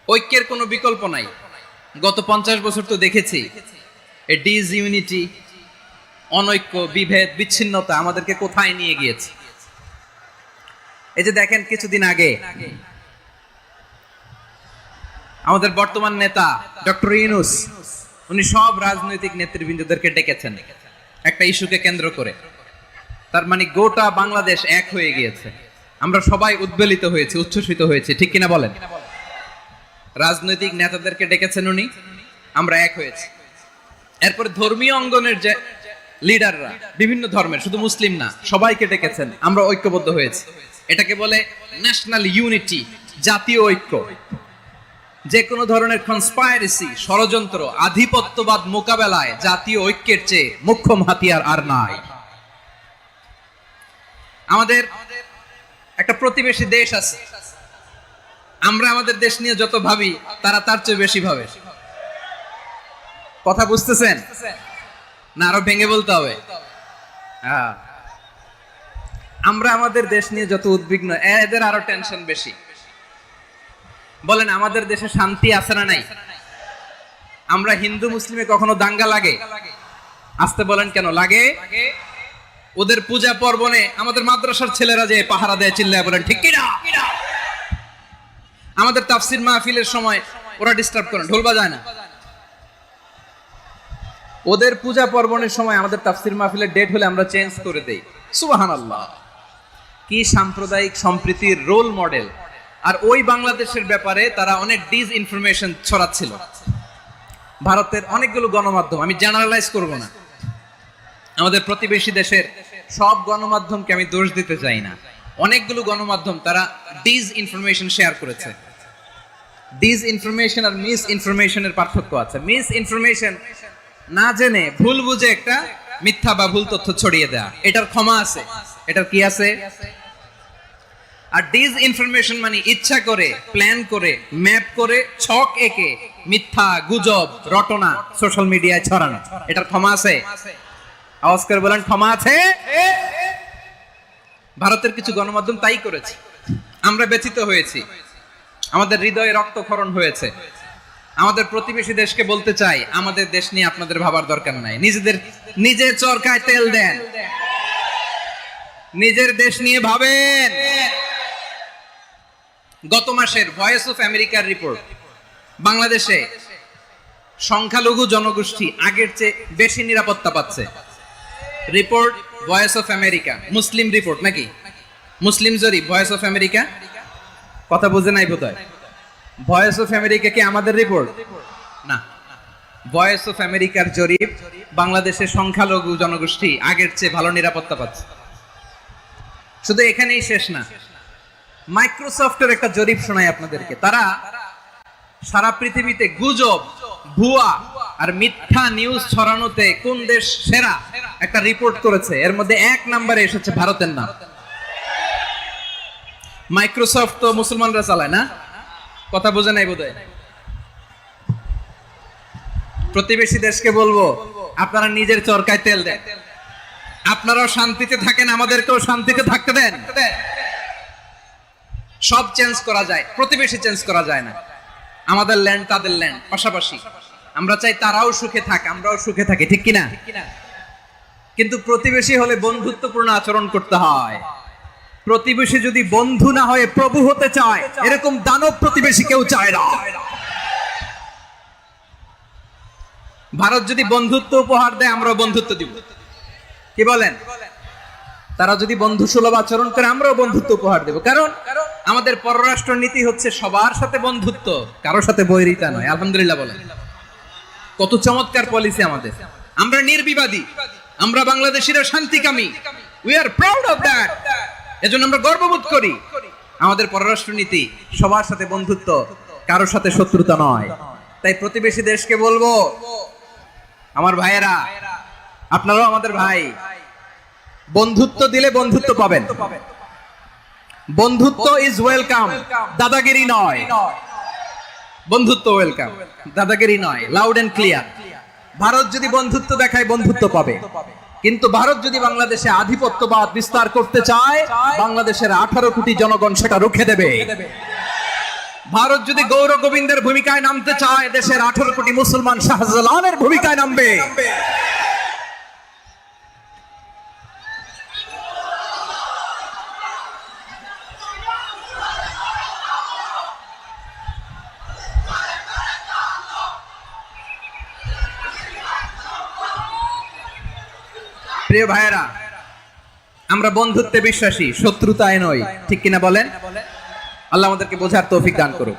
ঐক্যের কোনো বিকল্প নাই। গত 50 বছর তো দেখেছি এই ডিসইউনিটি, অনৈক্য, বিভেদ, বিচ্ছিন্নতা আমাদেরকে কোথায় নিয়ে গিয়েছে। এই যে দেখেন কিছুদিন আগে আমাদের বর্তমান নেতা ডক্টর ইউনূস উনি সব রাজনৈতিক নেতৃবৃন্দদেরকে ডেকেছেন একটা ইস্যুকে কেন্দ্র করে। তার মানে গোটা বাংলাদেশ এক হয়ে গিয়েছে। আমরা সবাই উদ্বেলিত হয়েছি, উচ্ছ্বসিত হয়েছি, ঠিক কিনা বলেন? রাজনৈতিক নেতাদেরকে ডেকেছেন উনি, আমরা এক হয়েছি। এরপর ধর্মীয় অঙ্গনের যে লিডাররা, বিভিন্ন ধর্মের, শুধু মুসলিম না, সবাইকে ডেকেছেন, আমরা ঐক্যবদ্ধ হয়েছি। এটাকে বলে ন্যাশনাল ইউনিটি, জাতীয় ঐক্য। যে কোনো ধরনের কনস্পাইরেসি, ষড়যন্ত্র, আধিপত্যবাদ মোকাবেলায় জাতীয় ঐক্যের চেয়ে মোক্ষম হাতিয়ার আর নাই। আমাদের একটা প্রতিবেশী দেশ আছে, আমরা আমাদের দেশ নিয়ে যত ভাবি তারা তার চেয়ে বেশি ভাবে। কথা বুঝতেছেন না? আরো ভেঙে বলতে হবে। আমরা আমাদের দেশ নিয়ে যত উদ্বিগ্ন, এদের আরো টেনশন বেশি। বলেন আমাদের দেশে শান্তি আছে না নাই? আমরা হিন্দু মুসলিমে কখনো দাঙ্গা লাগে? আসতে বলেন কেন লাগে? ওদের পূজা পর্বণে আমাদের মাদ্রাসার ছেলেরা যে পাহারা দেয়, চিল্লায় বলেন ঠিক কিনা? আমাদের তাফসির মাহফিলের সময় ওরা ডিস্টার্ব করেন, ঢোল বাজায় না। ওদের পূজা পর্বণের সময় আমাদের তাফসির মাহফিলের ডেট হলে আমরা চেঞ্জ করে দেই। সুবহানাল্লাহ! কি সাম্প্রদায়িক সম্প্রীতির রোল মডেল। আর ওই বাংলাদেশের ব্যাপারে তারা অনেক ডিসইনফরমেশন ছড়াচ্ছিল। ভারতের অনেকগুলো গণমাধ্যম, আমি জেনারেলাইজ করব না, আমাদের প্রতিবেশী দেশের সব গণমাধ্যমকে আমি দোষ দিতে চাই না, অনেকগুলো গণমাধ্যম তারা ডিসইনফরমেশন শেয়ার করেছে। ডিসইনফরমেশন আর মিস ইনফরমেশনের পার্থক্য আছে। মিস ইনফরমেশন না জেনে ভুল বুঝে একটা মিথ্যা বা ভুল তথ্য ছড়িয়ে দেয়া, এটার ক্ষমা আছে, এটার কি আছে? আর ডিসইনফরমেশন মানে ইচ্ছা করে, প্ল্যান করে, ম্যাপ করে, ছক এঁকে মিথ্যা, গুজব, রটনা সোশ্যাল মিডিয়ায় ছড়ানো, এটার ক্ষমা আছে? আওয়াজ করে বলেন ক্ষমা আছে? ভারতের কিছু গণমাধ্যম তাই করেছে, আমরা ব্যথিত হয়েছি, আমাদের হৃদয়ে রক্তক্ষরণ হয়েছে। আমাদের প্রতিবেশী দেশকে বলতে চাই, আমাদের দেশ নিয়ে আপনাদের ভাবার দরকার নাই। নিজের চরকায় তেল দেন, নিজের দেশ নিয়ে ভাবেন। গত মাসের ভয়েস অফ আমেরিকার রিপোর্ট, বাংলাদেশে সংখ্যালঘু জনগোষ্ঠী আগের চেয়ে বেশি নিরাপত্তা পাচ্ছে। Report voice of America, Muslim report নাকি? মুসলিম জরিপ, ভয়েস অফ আমেরিকা। কথা বুঝে নাই বোধহয়। ভয়েস অফ আমেরিকা কি আমাদের রিপোর্ট? না, ভয়েস অফ আমেরিকার জরিপ, বাংলাদেশের সংখ্যালঘু জনগোষ্ঠী আগের চেয়ে ভালো নিরাপত্তা পাচ্ছে। শুধু এখানেই শেষ না, মাইক্রোসফটের একটা জরিপ শোনাই আপনাদেরকে। তারা সারা পৃথিবীতে গুজব, ভুয়া আর মিথ্যা নিউজ ছড়ানোতে কোন দেশ সেরা একটা রিপোর্ট করেছে। এর মধ্যে 1 নম্বরে এসেছে ভারতের নাম। মাইক্রোসফট তো মুসলমানরা চালায় না? কথা বোঝে নাই বোধহয়। প্রতিবেশী দেশকে বলবো, আপনারা নিজের চরকায় তেল দেন, আপনারাও শান্তিতে থাকেন, আমাদেরকেও শান্তিতে থাকতে দেন। সব চেঞ্জ করা যায়, প্রতিবেশী চেঞ্জ করা যায় না। আমাদের ল্যান্ড তাদের ল্যান্ড, পাশাপাশি। আমরা চাই তারাও সুখে থাক, আমরাও সুখে থাকি, ঠিক কিনা? কিন্তু প্রতিবেশী হলে বন্ধুত্বপূর্ণ আচরণ করতে হয়। প্রতিবেশী যদি বন্ধু না হয়ে প্রভু হতে চায়, এরকম দানব প্রতিবেশী কেউ চায় না। ভারত যদি বন্ধুত্ব উপহার দেয়, আমরাও বন্ধুত্ব দিব। কি বলেন? তারা যদি বন্ধু সুলভ আচরণ করে, আমরাও বন্ধুত্ব উপহার দেব। কারণ আমাদের পররাষ্ট্র নীতি হচ্ছে সবার সাথে বন্ধুত্ব, কারোর সাথে বৈরিতা নয়। আলহামদুলিল্লাহ বলেন, কত চমৎকার পলিসি আমাদের। আমরা নির্বিবাদী, আমরা বাংলাদেশিরা শান্তিকামী। We are proud of that. এজন্য আমরা গর্ববোধ করি। আমাদের পররাষ্ট্র নীতি সবার সাথে বন্ধুত্ব, কারোর সাথে শত্রুতা নয়। তাই প্রতিবেশী দেশকে বলবো, আমার ভাইয়েরা, আপনারাও আমাদের ভাই, বন্ধুত্ব দিলে বন্ধুত্ব পাবেন। বন্ধুত্ব ইজ ওয়েলকাম, দাদাগিরি নয়। বন্ধুত্ব ওয়েলকাম, দাদাগিরি নয়। Loud and clear. ভারত যদি বন্ধুত্ব দেখায়, বন্ধুত্ব পাবে। কিন্তু ভারত যদি বাংলাদেশে আধিপত্যবাদ বিস্তার করতে চায়, বাংলাদেশের 18 কোটি জনগণ সেটা রুখে দেবে। ভারত যদি গৌর গোবিন্দের ভূমিকায় নামতে চায়, দেশের 18 কোটি মুসলমান শাহজালালের ভূমিকায় নামবে। প্রিয় ভাইয়েরা, আমরা বন্ধুত্বে বিশ্বাসী, শত্রুতায় নই, ঠিক কিনা বলেন? আল্লাহ আমাদেরকে বোঝার তৌফিক দান করুক।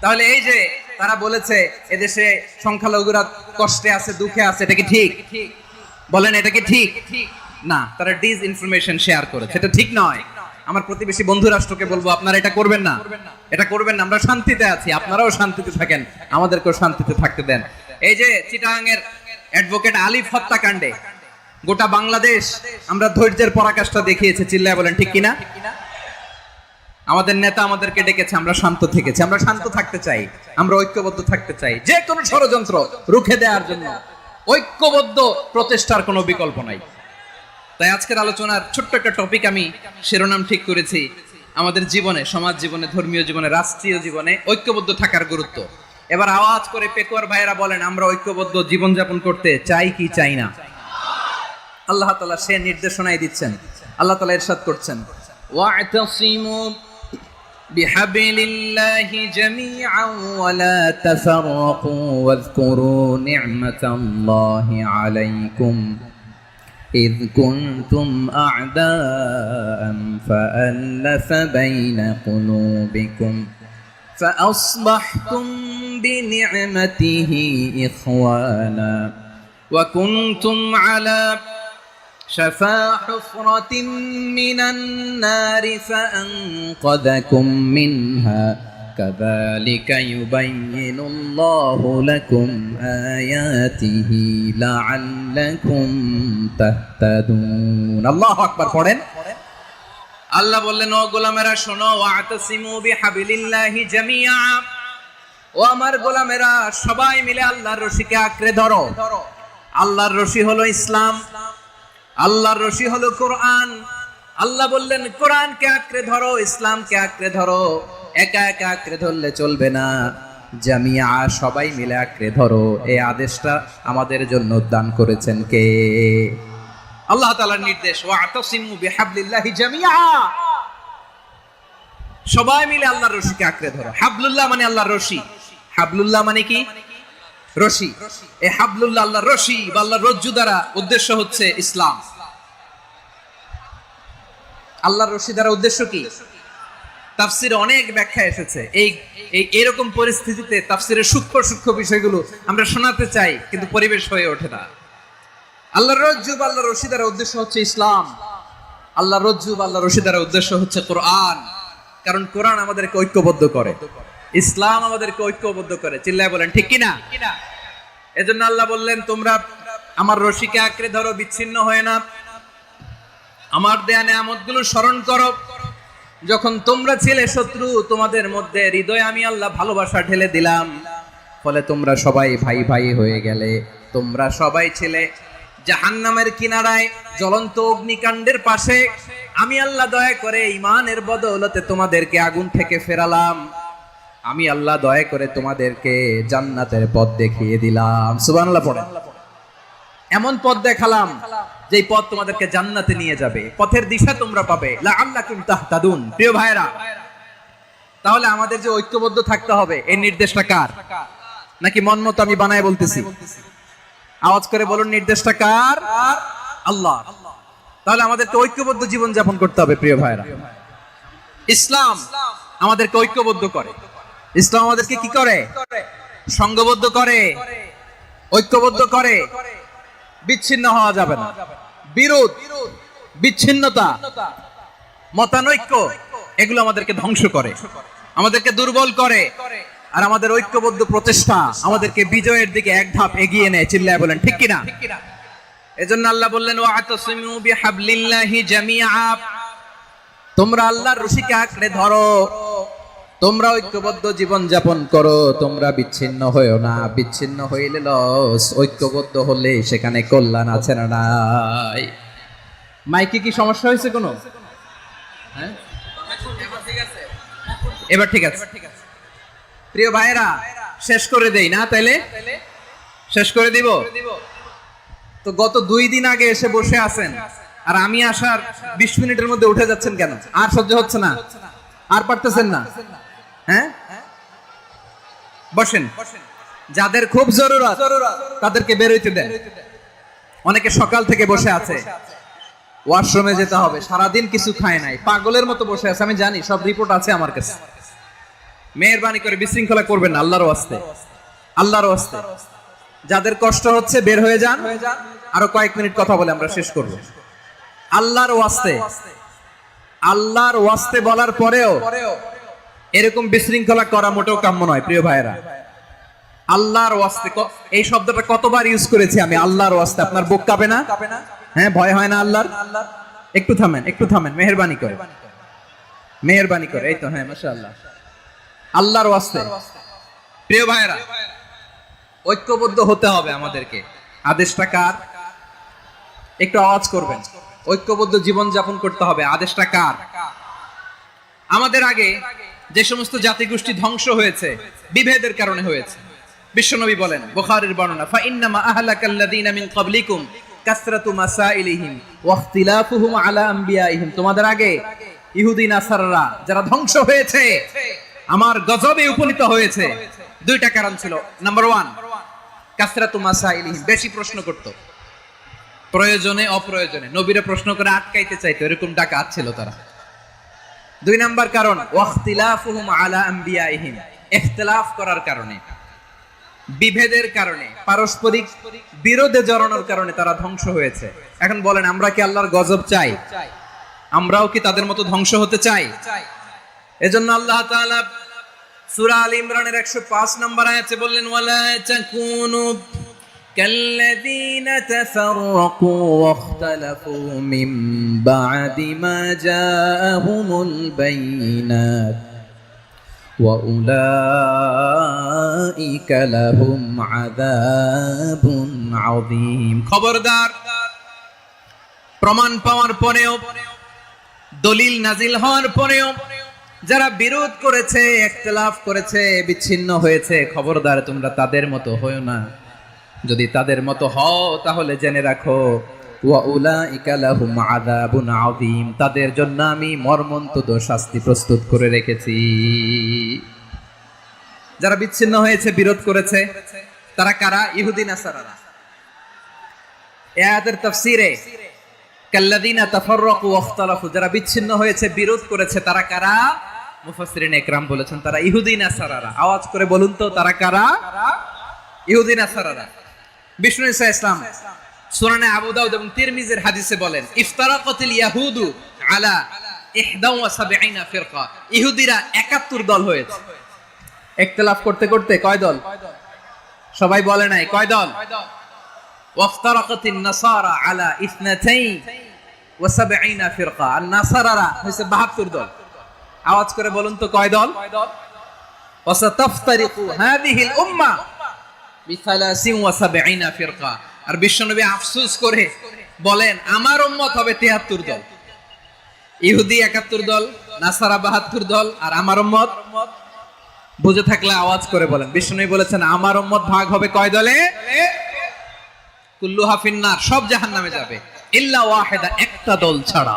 তাহলে এই যে তারা বলেছে এদেশে সংখ্যালঘুরা কষ্টে আছে, দুঃখে আছে, এটা কি ঠিক? বলেন, এটা কি ঠিক? না, তারা ডিস ইনফরমেশন শেয়ার করেছে, এটা ঠিক নয়। আমার প্রতিবেশী বন্ধু রাষ্ট্রকে বলবো, আপনারা এটা করবেন না, এটা করবেন না। আমরা শান্তিতে আছি, আপনারাও শান্তিতে থাকেন, আমাদেরকেও শান্তিতে থাকতে দেন। এই যে চিটাগাং এর অ্যাডভোকেট আলিফ হত্যাকাণ্ডে গোটা বাংলাদেশ আমরা ধৈর্যের পরাকাষ্ঠা দেখিয়েছে, চিল্লায় বলেন ঠিক কিনা? আমাদের নেতা আমাদেরকে ডেকেছে, আমরা শান্ত থেকেছি। আমরা শান্ত থাকতে চাই, আমরা ঐক্যবদ্ধ থাকতে চাই। যে কোনো ষড়যন্ত্র রুখে দেওয়ার জন্য ঐক্যবদ্ধ প্রচেষ্টার কোনো বিকল্প নাই। তাই আজকের আলোচনার ছোট্ট একটা টপিক আমি শিরোনাম ঠিক করেছি, আমাদের জীবনে, সমাজ জীবনে, ধর্মীয় জীবনে, রাষ্ট্রীয় জীবনে ঐক্যবদ্ধ থাকার গুরুত্ব। এবার আওয়াজ করে পেকুয়ার ভাইয়েরা বলেন, আমরা ঐক্যবদ্ধ জীবনযাপন করতে চাই কি চাই না? আল্লাহ তাআলা সে নির্দেশনাই দিচ্ছেন। আল্লাহ তাআলা ইরশাদ করছেন, ওয়া'তাসিমু বিহাবিলিল্লাহি জামিআন ওয়া লা তাফাররাকু ওয়াযকুরু নি'মাতাল্লাহি আলাইকুম إذ كنتم أعداء فألف بين قلوبكم فأصبحتم بنعمته إخوانا وكنتم على شفا حفرة من النار فأنقذكم منها كذلك يبين الله لكم آياته لعلكم تهتدون الله أكبر পড়েন। আল্লাহ বললেন, ও গোলামেরা শোনো, ওয়াতাসিমু বিহাবিলিল্লাহি জামিআ, ও আমার গোলামেরা সবাই মিলে আল্লাহর রশিকে আঁকড়ে ধরো। আল্লাহর রশি হলো ইসলাম, আল্লাহর রশি হলো কোরআন। আল্লাহ বললেন কোরআনকে আঁকড়ে ধরো, ইসলামকে আঁকড়ে ধরো। একা একা আঁকড়ে ধরলে চলবে না, জামিয়া, সবাই মিলে আঁকড়ে ধরো। এই আদেশটা আমাদের জন্য দান করেছেন কে? আল্লাহ তাআলার নির্দেশ, ওয়াতাসিমু বিহাবলিল্লাহি জামিআ, সবাই মিলে আল্লাহর রশিকে আঁকড়ে ধরো। হাবলুল্লাহ মানে আল্লাহর রশি। হাবলুল্লাহ মানে কি? রশি। এই হাবলুল্লাহ আল্লাহর রশি বা আল্লাহর রজ্জু দ্বারা উদ্দেশ্য হচ্ছে ইসলাম। আল্লাহর রশি দ্বারা উদ্দেশ্য কি? তাফসিরে অনেক ব্যাখ্যা এসেছে। এই এরকম পরিস্থিতিতে তাফসিরের সূক্ষ্ম সূক্ষ্ম বিষয়গুলো আমরা শোনাতে চাই, কিন্তু পরিবেশ হয়ে ওঠে না। আল্লাহর রজ্জু বা আল্লাহর রশি দ্বারা উদ্দেশ্য হচ্ছে ইসলাম। আল্লাহর রজ্জু বা আল্লাহর রশি দ্বারা উদ্দেশ্য হচ্ছে কোরআন। কারণ কোরআন আমাদেরকে ঐক্যবদ্ধ করে, ইসলাম আমাদেরকে ঐক্যবদ্ধ করে। চিল্লায় বলেন ঠিক কিনা? এজন্য আল্লাহ বললেন, তোমরা আমার রশিকে আঁকড়ে ধরো, বিচ্ছিন্ন হয়ে না। আমার দেয়া নেয়ামতগুলো স্মরণ করো। যখন তোমরা ছিলে শত্রু, তোমাদের মধ্যে হৃদয়ে আমি আল্লাহ ভালোবাসা ঢেলে দিলাম, ফলে তোমরা সবাই ভাই ভাই হয়ে গেলে। তোমরা সবাই ছিলে জাহান্নামের কিনারায়, জ্বলন্ত অগ্নিকাণ্ডের পাশে। আমি আল্লাহ দয়া করে ঈমানের বদৌলতে তোমাদেরকে আগুন থেকে ফেরালাম। আমি আল্লাহ দয়া করে তোমাদেরকে জান্নাতের পথ দেখিয়ে দিলাম। সুবহানাল্লাহ পড়েন। এমন পথ দেখালাম যেই পথ তোমাদেরকে জান্নাতে নিয়ে যাবে, পথের দিশা তোমরা পাবে। লাআল্লাকুম তাহতাদুন। প্রিয় ভাইরা, তাহলে আমাদের যে ঐক্যবদ্ধ থাকতে হবে, এই নির্দেশটা কার? নাকি মন মতো আমি বানায় বলতেছি? আওয়াজ করে বলুন, নির্দেশটা কার? আল্লাহ। তাহলে আমাদেরকে ঐক্যবদ্ধ জীবন যাপন করতে হবে। প্রিয় ভাইরা, ইসলাম আমাদেরকে ঐক্যবদ্ধ করে। ইসলাম আমাদেরকে কি করে? সংঘবদ্ধ করে, ঐক্যবদ্ধ করে। বিচ্ছিন্ন হওয়া যাবে না। বিরোধ, বিচ্ছিন্নতা, মতানৈক্য, এগুলো আমাদেরকে ধ্বংস করে, আমাদেরকে দুর্বল করে। আর আমাদের ঐক্যবদ্ধ প্রচেষ্টা আমাদেরকে বিজয়ের দিকে এক ধাপ এগিয়ে নেয়। চিল্লায় বলেন ঠিক কিনা? এজন্য আল্লাহ বললেন, ওয়াতাসিমু বিহাবলিল্লাহি জামিআ, তোমরা আল্লাহর রশিকে আঁকড়ে ধরো, তোমরা ঐক্যবদ্ধ জীবন যাপন করো, তোমরা বিচ্ছিন্ন হইও না। বিচ্ছিন্ন হইলে লস, ঐক্যবদ্ধ হলে সেখানে কল্যাণ আছে না নাই? মাইকে কি সমস্যা হয়েছে কোনো? হ্যাঁ, এবার ঠিক আছে। প্রিয় ভাইরা, শেষ করে দেই না তাইলে? শেষ করে দিব। তো গত 2 দিন আগে এসে বসে আছেন, আর আমি আসার 20 মিনিটের মধ্যে উঠে যাচ্ছেন কেন? আর সহ্য হচ্ছে না? আর পারতেছেন না? হ্যাঁ, বসেন। যাদের খুব জরুরত তাদেরকে বের হইতে দেন। অনেকে সকাল থেকে বসে আছে, ওয়াশরুমে যেতে হবে, সারাদিন কিছু খায় নাই, পাগলের মতো বসে আছে। আমি জানি, সব রিপোর্ট আছে আমার কাছে। মেহেরবানি করে বিশৃঙ্খলা করবেন না, আল্লাহর ওয়াস্তে, আল্লাহর ওয়াস্তে। যাদের কষ্ট হচ্ছে বের হয়ে যান। আরো কয়েক মিনিট কথা বলে আমরা শেষ করব। আল্লাহর ওয়াস্তে, আল্লাহর ওয়াস্তে বলার পরেও এরকম বিশৃঙ্খলা করা মোটেও কাম্য নয় প্রিয় ভাইয়েরা। আল্লাহর ওয়াস্তে, এই শব্দটা কতবার ইউজ করেছি আমি, আল্লাহর ওয়াস্তে। আপনার বুক কাঁপে না? হ্যাঁ, ভয় হয় না আল্লাহর? একটু থামেন, একটু থামেন, মেহেরবানি করে, মেহেরবানি করে। এই তো, হ্যাঁ, মাশাআল্লাহ। আল্লাহর ওয়াস্তে প্রিয় ভাইয়েরা, ঐক্যবদ্ধ হতে হবে আমাদেরকে। আদেশটা কার? একটু আওয়াজ করবেন। ঐক্যবদ্ধ জীবন যাপন করতে হবে। আদেশটা কার? আমাদের আগে যে সমস্ত জাতিগোষ্ঠী ধ্বংস হয়েছে বিভেদের কারণে হয়েছে। বিশ্বনবী বলেন, বুখারীর বর্ণনা, ফা ইন্নামা আহলাকাল্লাযীনা মিন ক্বাবলিকুম কাসরাতু মাসাইলিহিম ওয়া ইখতিলাফুহুম আলা আমবিয়াইহিম। তোমাদের আগে ইহুদি নাসারারা যারা ধ্বংস হয়েছে, আমার গজবে উপনীত হয়েছে, 2টা কারণ ছিল। নাম্বার 1, কাসরাতু মাসাইলিহিম, বেশি প্রশ্ন করত, প্রয়োজনে অপ্রয়োজনে নবীরা প্রশ্ন করে আটকাইতে চাইতো, এরকম ডাকাত ছিল তারা। 2 নাম্বার কারণ, ওয়াখতিলাফুহুম আলা আমবিয়াইহিম, ইখতিলাফ করার কারণে, বিভেদের কারণে, পারস্পরিক বিরোধে জড়ানোর কারণে তারা ধ্বংস হয়েছে। এখন বলেন, আমরা কি আল্লাহর গজব চাই? আমরাও কি তাদের মতো ধ্বংস হতে চাই? এজন্য আল্লাহ তাআলা সূরা আল ইমরানের 105 নম্বর আয়াতে বললেন, ওয়ালা তাকুনু কাল্লাযীনা তাফাররাকু ওয়াখতালাফু মিন বা'দি মা জাআহুমুল বাইয়িনাত ওয়া উলাইকা লাহুম আযাবুন আযীম। খবরদার, প্রমাণ পাওয়ার পরেও, দলিল নাজিল হওয়ার পরেও যারা বিরোধ করেছে, ইখতিলাফ করেছে, বিচ্ছিন্ন হয়েছে, খবরদার তোমরা তাদের মতো হয়ো না। যদি তাদের মতো হও তাহলে জেনে রাখো, ওয়া উলাইকা লাহুম আযাবুন আযীম, তাদের জন্য আমি মর্মন্তুদ শাস্তি প্রস্তুত করে রেখেছি। যারা বিচ্ছিন্ন হয়েছে, বিরোধ করেছে, তারা কারা? ইহুদি নাসারারা। এই আয়াতের তাফসীরে কাল্লাযীনা তাফাররাকু ওয়াখতালাফু, যারা বিচ্ছিন্ন হয়েছে, বিরোধ করেছে, তারা কারা? মুফাসসিরিন ইকরাম বলেছেন তারা ইহুদি নাসারারা। আওয়াজ করে বলুন তো, তারা কারা? ইহুদি নাসারারা। বিষ্ণু ঈসা ইসলাম সুনানে আবু দাউদ এবং তিরমিজির হাদিসে বলেন, ইফতারাকাতিল ইয়াহুদু আলা 71 ফিরকা, ইহুদিরা 71 দল হয়েছে। ইখতিলাফ করতে করতে কয় দল? সবাই বলে নাই, কয় দল? ওয়াফতারাকাতিন নাসারা আলা 72 ফিরকা, আর নাসারারা হইছে 72 দল। আওয়াজ করে বলুন তো, কয় দল? ওয়াসাতাফতারিকু হাদিহিল উম্মাহ বি73 ফিরকা। আর বিশ্বনবী আফসোস করে বলেন, আমার উম্মত হবে 73 দল। ইহুদি 71 দল, নাসারা 72 দল, আর আমার উম্মত, বুঝে থাকলে আওয়াজ করে বলেন। বিশ্বনবী বলেছেন, আমার উম্মত ভাগ হবে কয় দলে? কুল্লুহা ফিন্নার, সব জাহান্নামে যাবে, ইল্লা ওয়াহিদা, একটা দল ছাড়া।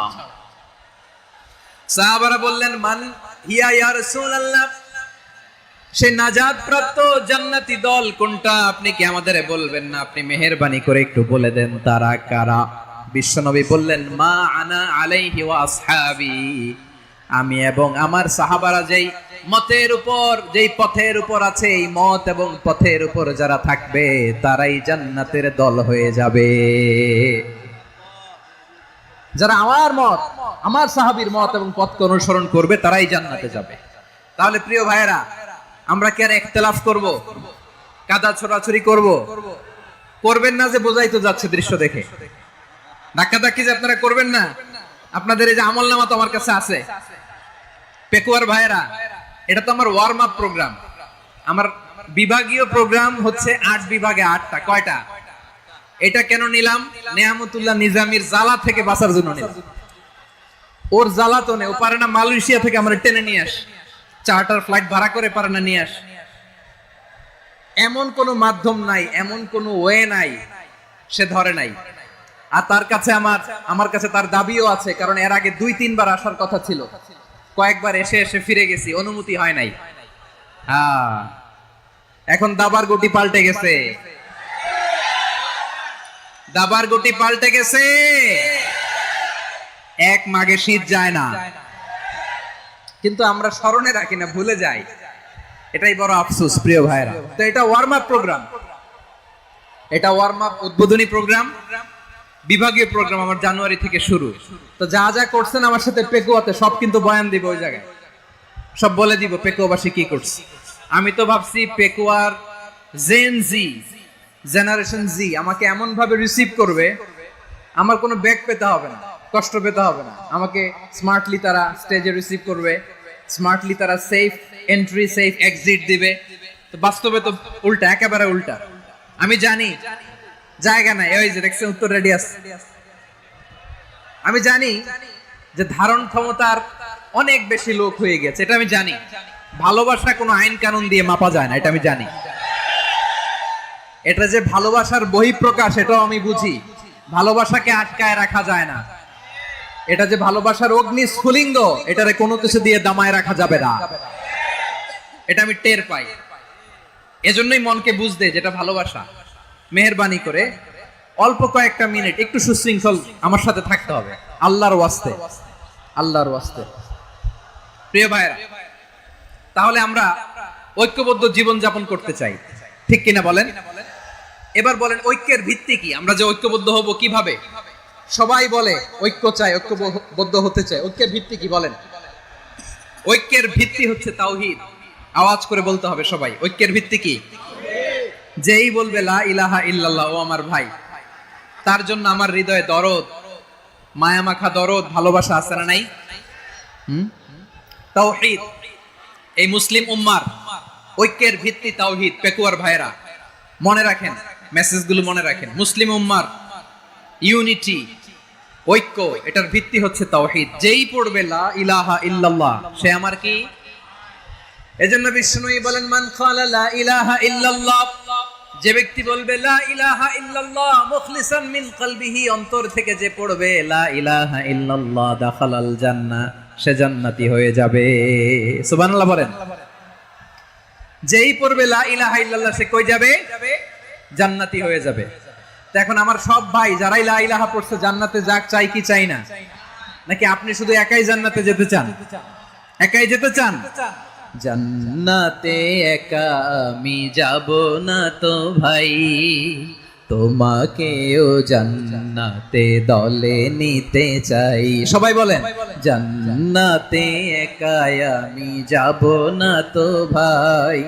সাহাবারা বললেন, মান হিয়া ইয়া রাসূলুল্লাহ, সেই নাজাত প্রাপ্ত জান্নাতি দল কোনটা? আপনি কি আমাদের বলবেন না? আপনি মেহেরবানি করে একটু বলে দেন তারা কারা। বিশ্বনবী বললেন, মা আনা আলাইহি ওয়া আসহাবি, আমি এবং আমার সাহাবারা যেই মতের উপর, যেই পথের উপর আছে, এই মত এবং পথের উপর যারা থাকবে তারাই জান্নাতের দল হয়ে যাবে। যারা আমার মত, আমার সাহাবীর মত এবং পথকে অনুসরণ করবে তারাই জান্নাতে যাবে। তাহলে প্রিয় ভাইয়েরা, আমরা কি আর ইখতিলাফ করব? কাদা ছোড়াছুরি করব? করবেন না যে বোঝাই তো যাচ্ছে দৃশ্য দেখে। ধাক্কাধাক্কি যে আপনারা করবেন না। আপনাদের এই যে আমলনামা তো আমার কাছে আছে। পেকুয়ার ভাইয়েরা, এটা তো আমার ওয়ার্ম আপ প্রোগ্রাম। আমার বিভাগীয় প্রোগ্রাম হচ্ছে 8 বিভাগে 8টা। কয়টা? এটা কেন নিলাম? নেয়ামতুল্লাহ নিজামীর জ্বালা থেকে বাঁচার জন্য নিলাম। ওর জ্বালাতনে ও পারে না মালয়েশিয়া থেকে আমরা টেনে নিয়ে আস, চার্টার ফ্লাইট ভাড়া করে পারে না নিয়ে আস, এমন কোনো মাধ্যম নাই, এমন কোনো ওয়ে নাই সে ধরে নাই। আর তার কাছে আমার কাছে তার দাবিও আছে, কারণ এর আগে 2-3 বার আসার কথা ছিল, কয়েকবার এসে এসে ফিরে গেছি, অনুমতি হয় নাই। এখন দাবার গুটি পাল্টে গেছে, দাবার গুটি পাল্টে গেছে। এক মাঘে শীত যায় না, কিন্তু আমরা স্মরণে রাখি না, ভুলে যাই। এটাই বড় আফসোস প্রিয় ভাইরা। তো এটা ওয়ার্ম আপ প্রোগ্রাম, এটা ওয়ার্ম আপ উদ্বোধনী প্রোগ্রাম, বিভাগীয় প্রোগ্রাম আমার জানুয়ারি থেকে শুরু। তো যা যা করছেন আমার সাথে পেকুয়াতে সব কিন্তু বয়ান দিব, ওই জায়গায় সব বলে দিব পেকুয়াবাসী কি করছে। আমি তো ভাবছি পেকুয়ার জেন জি, জেনারেশন জি আমাকে এমন ভাবে রিসিভ করবে, আমার কোনো ব্যাক পেতে হবে না, কষ্ট পেতে হবে না। আমাকে স্মার্টলি তারা স্টেজে রিসিভ করবে, স্মার্টলি তারা সেফ এন্ট্রি সেফ এক্সিট দিবে। তো বাস্তবে তো উল্টা, একেবারে উল্টা। আমি জানি জায়গা নাই, ওই যে দেখছেন উত্তর রেডি আছে। আমি জানি যে ধারণ ক্ষমতার অনেক বেশি লোক হয়ে গেছে, এটা আমি জানি। ভালোবাসা কোনো আইন কানুন দিয়ে মাপা যায় না, এটা আমি জানি। এটা যে ভালোবাসার বহিঃপ্রকাশ এটাও আমি বুঝি, ভালোবাসাকে আটকায় রাখা যায় না। এটা যে ভালোবাসার অগ্নি স্ফুলিঙ্গ, এটারে কোনো কিছু দিয়ে দামায় রাখা যাবে না, এটা আমি টের পাই। এজন্যই মনকে বুঝতে যেটা ভালোবাসা। মেহেরবানি করে অল্প কয়েকটা মিনিট একটু সুশৃঙ্খল আমার সাথে থাকতে হবে, আল্লাহর ওয়াস্তে, আল্লাহর ওয়াস্তে। প্রিয় ভাইরা, তাহলে আমরা ঐক্যবদ্ধ জীবন যাপন করতে চাই, ঠিক কিনা বলেন? এবার বলেন ঐক্যের ভিত্তি কি? আমরা যে ঐক্যবদ্ধ হব কিভাবে? সবাই বলে ঐক্য চাই, ঐক্যবদ্ধ হতে চাই। ঐক্যের ভিত্তি কি বলেন? ঐক্যের ভিত্তি হচ্ছে তাওহীদ। আওয়াজ করে বলতে হবে সবাই, ঐক্যের ভিত্তি কি? যেই বলবে লা ইলাহা ইল্লাল্লাহ, ও আমার ভাই, তার জন্য আমার হৃদয়ে দরদ, মায়ামাখা দরদ, ভালোবাসা আছে না নাই? তাওহীদ। এই মুসলিম উম্মার ঐক্যের ভিত্তি তাওহীদ। পেকুয়ার ভাইরা মনে রাখেন, মেসেজগুলো মনে রাখেন। মুসলিম উম্মার ইউনিটি, ঐক্য, এটার ভিত্তি হচ্ছে তাওহীদ। যেই পড়বে লা ইলাহা ইল্লাল্লাহ, সে আমার কি? এজন্য বিষ্ণুই বলেন মান ক্বালা লা ইলাহা ইল্লাল্লাহ, যে ব্যক্তি বলবে লা ইলাহা ইল্লাল্লাহ মুখলিসান মিন কলবিহি, অন্তর থেকে যে পড়বে লা ইলাহা ইল্লাল্লাহ, দাখালাল জান্নাহ, সে জান্নাতি হয়ে যাবে। সুবহানাল্লাহ বলেন। যেই পড়বে লা ইলাহা ইল্লাল্লাহ, সে কই যাবে? জান্নাতি হয়ে যাবে। তো এখন আমার সব ভাই যারাই লা ইলাহা পড়ছে জান্নাতে যাক, চাই কি চাই না? নাকি আপনি শুধু একাই জান্নাতে যেতে চান? একাই যেতে চান? জান্নাতে একা আমি যাব না তো ভাই, তোমাকেও জান্নাতে দলে নিতে চাই। সবাই বলেন জান্নাতে একা আমি যাব না তো ভাই,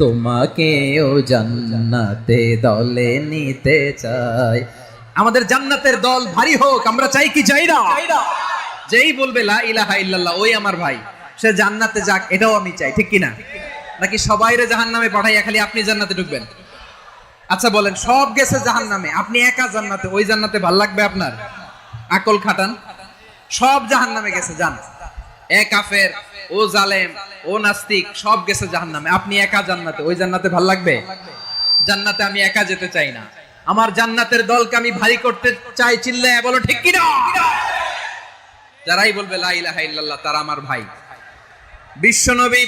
তোমাকেও জান্নাতে দলে নিতে চাই। আমাদের জান্নাতের দল ভারী হোক, আমরা চাই কি চাই না? যেই বলবে লা ইলাহা ইল্লাল্লাহ, ওই আমার ভাই, সে জান্নাতে যাক, এটাও আমি চাই, ঠিক কিনা? নাকি সবাইরে জাহান্নামে পাঠাইয়া খালি আপনি জান্নাতে ঢুকবেন? আচ্ছা বলেন, সব গেছে জাহান্নামে, আপনি একা জান্নাতে, ওই জান্নাতে ভাল লাগবে আপনার? আকল খাটান। সব জাহান্নামে গেছে, যান। এ কাফের, ও জালেম, ও নাস্তিক, সব গেছে জাহান্নামে, আপনি একা জান্নাতে, ওই জান্নাতে ভাল লাগবে? জান্নাতে আমি একা যেতে চাই না, আমার জান্নাতের দলকে আমি ভারী করতে চাই। চিল্লায় বলো ঠিক কিনা? যারাই বলবে লা ইলাহা ইল্লাল্লাহ, তারা আমার ভাই। বিশ্বনবী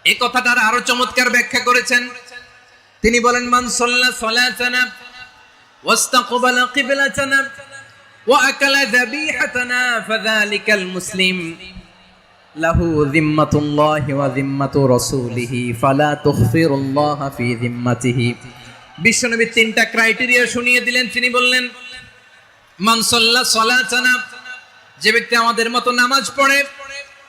এই কথাটার আরো চমৎকার ব্যাখ্যা করেছেন। তিনি বলেন মান সাল্লা সালাতানা ওয়াস্তাকবালা কিবলাতানা ওয়া আকালা যাবিহাতানা ফাযালিকাল মুসলিম লাহু যিম্মাতুল্লাহি ওয়া যিম্মাতু রাসূলিহি ফালা তুখফিরুল্লাহা ফি যিম্মাতিহি। বিশ্বনবী তিনটা ক্রাইটেরিয়া শুনিয়ে দিলেন। তিনি বললেন মান সাল্লা সালাতানা, যে ব্যক্তি আমাদের মতো নামাজ পড়ে,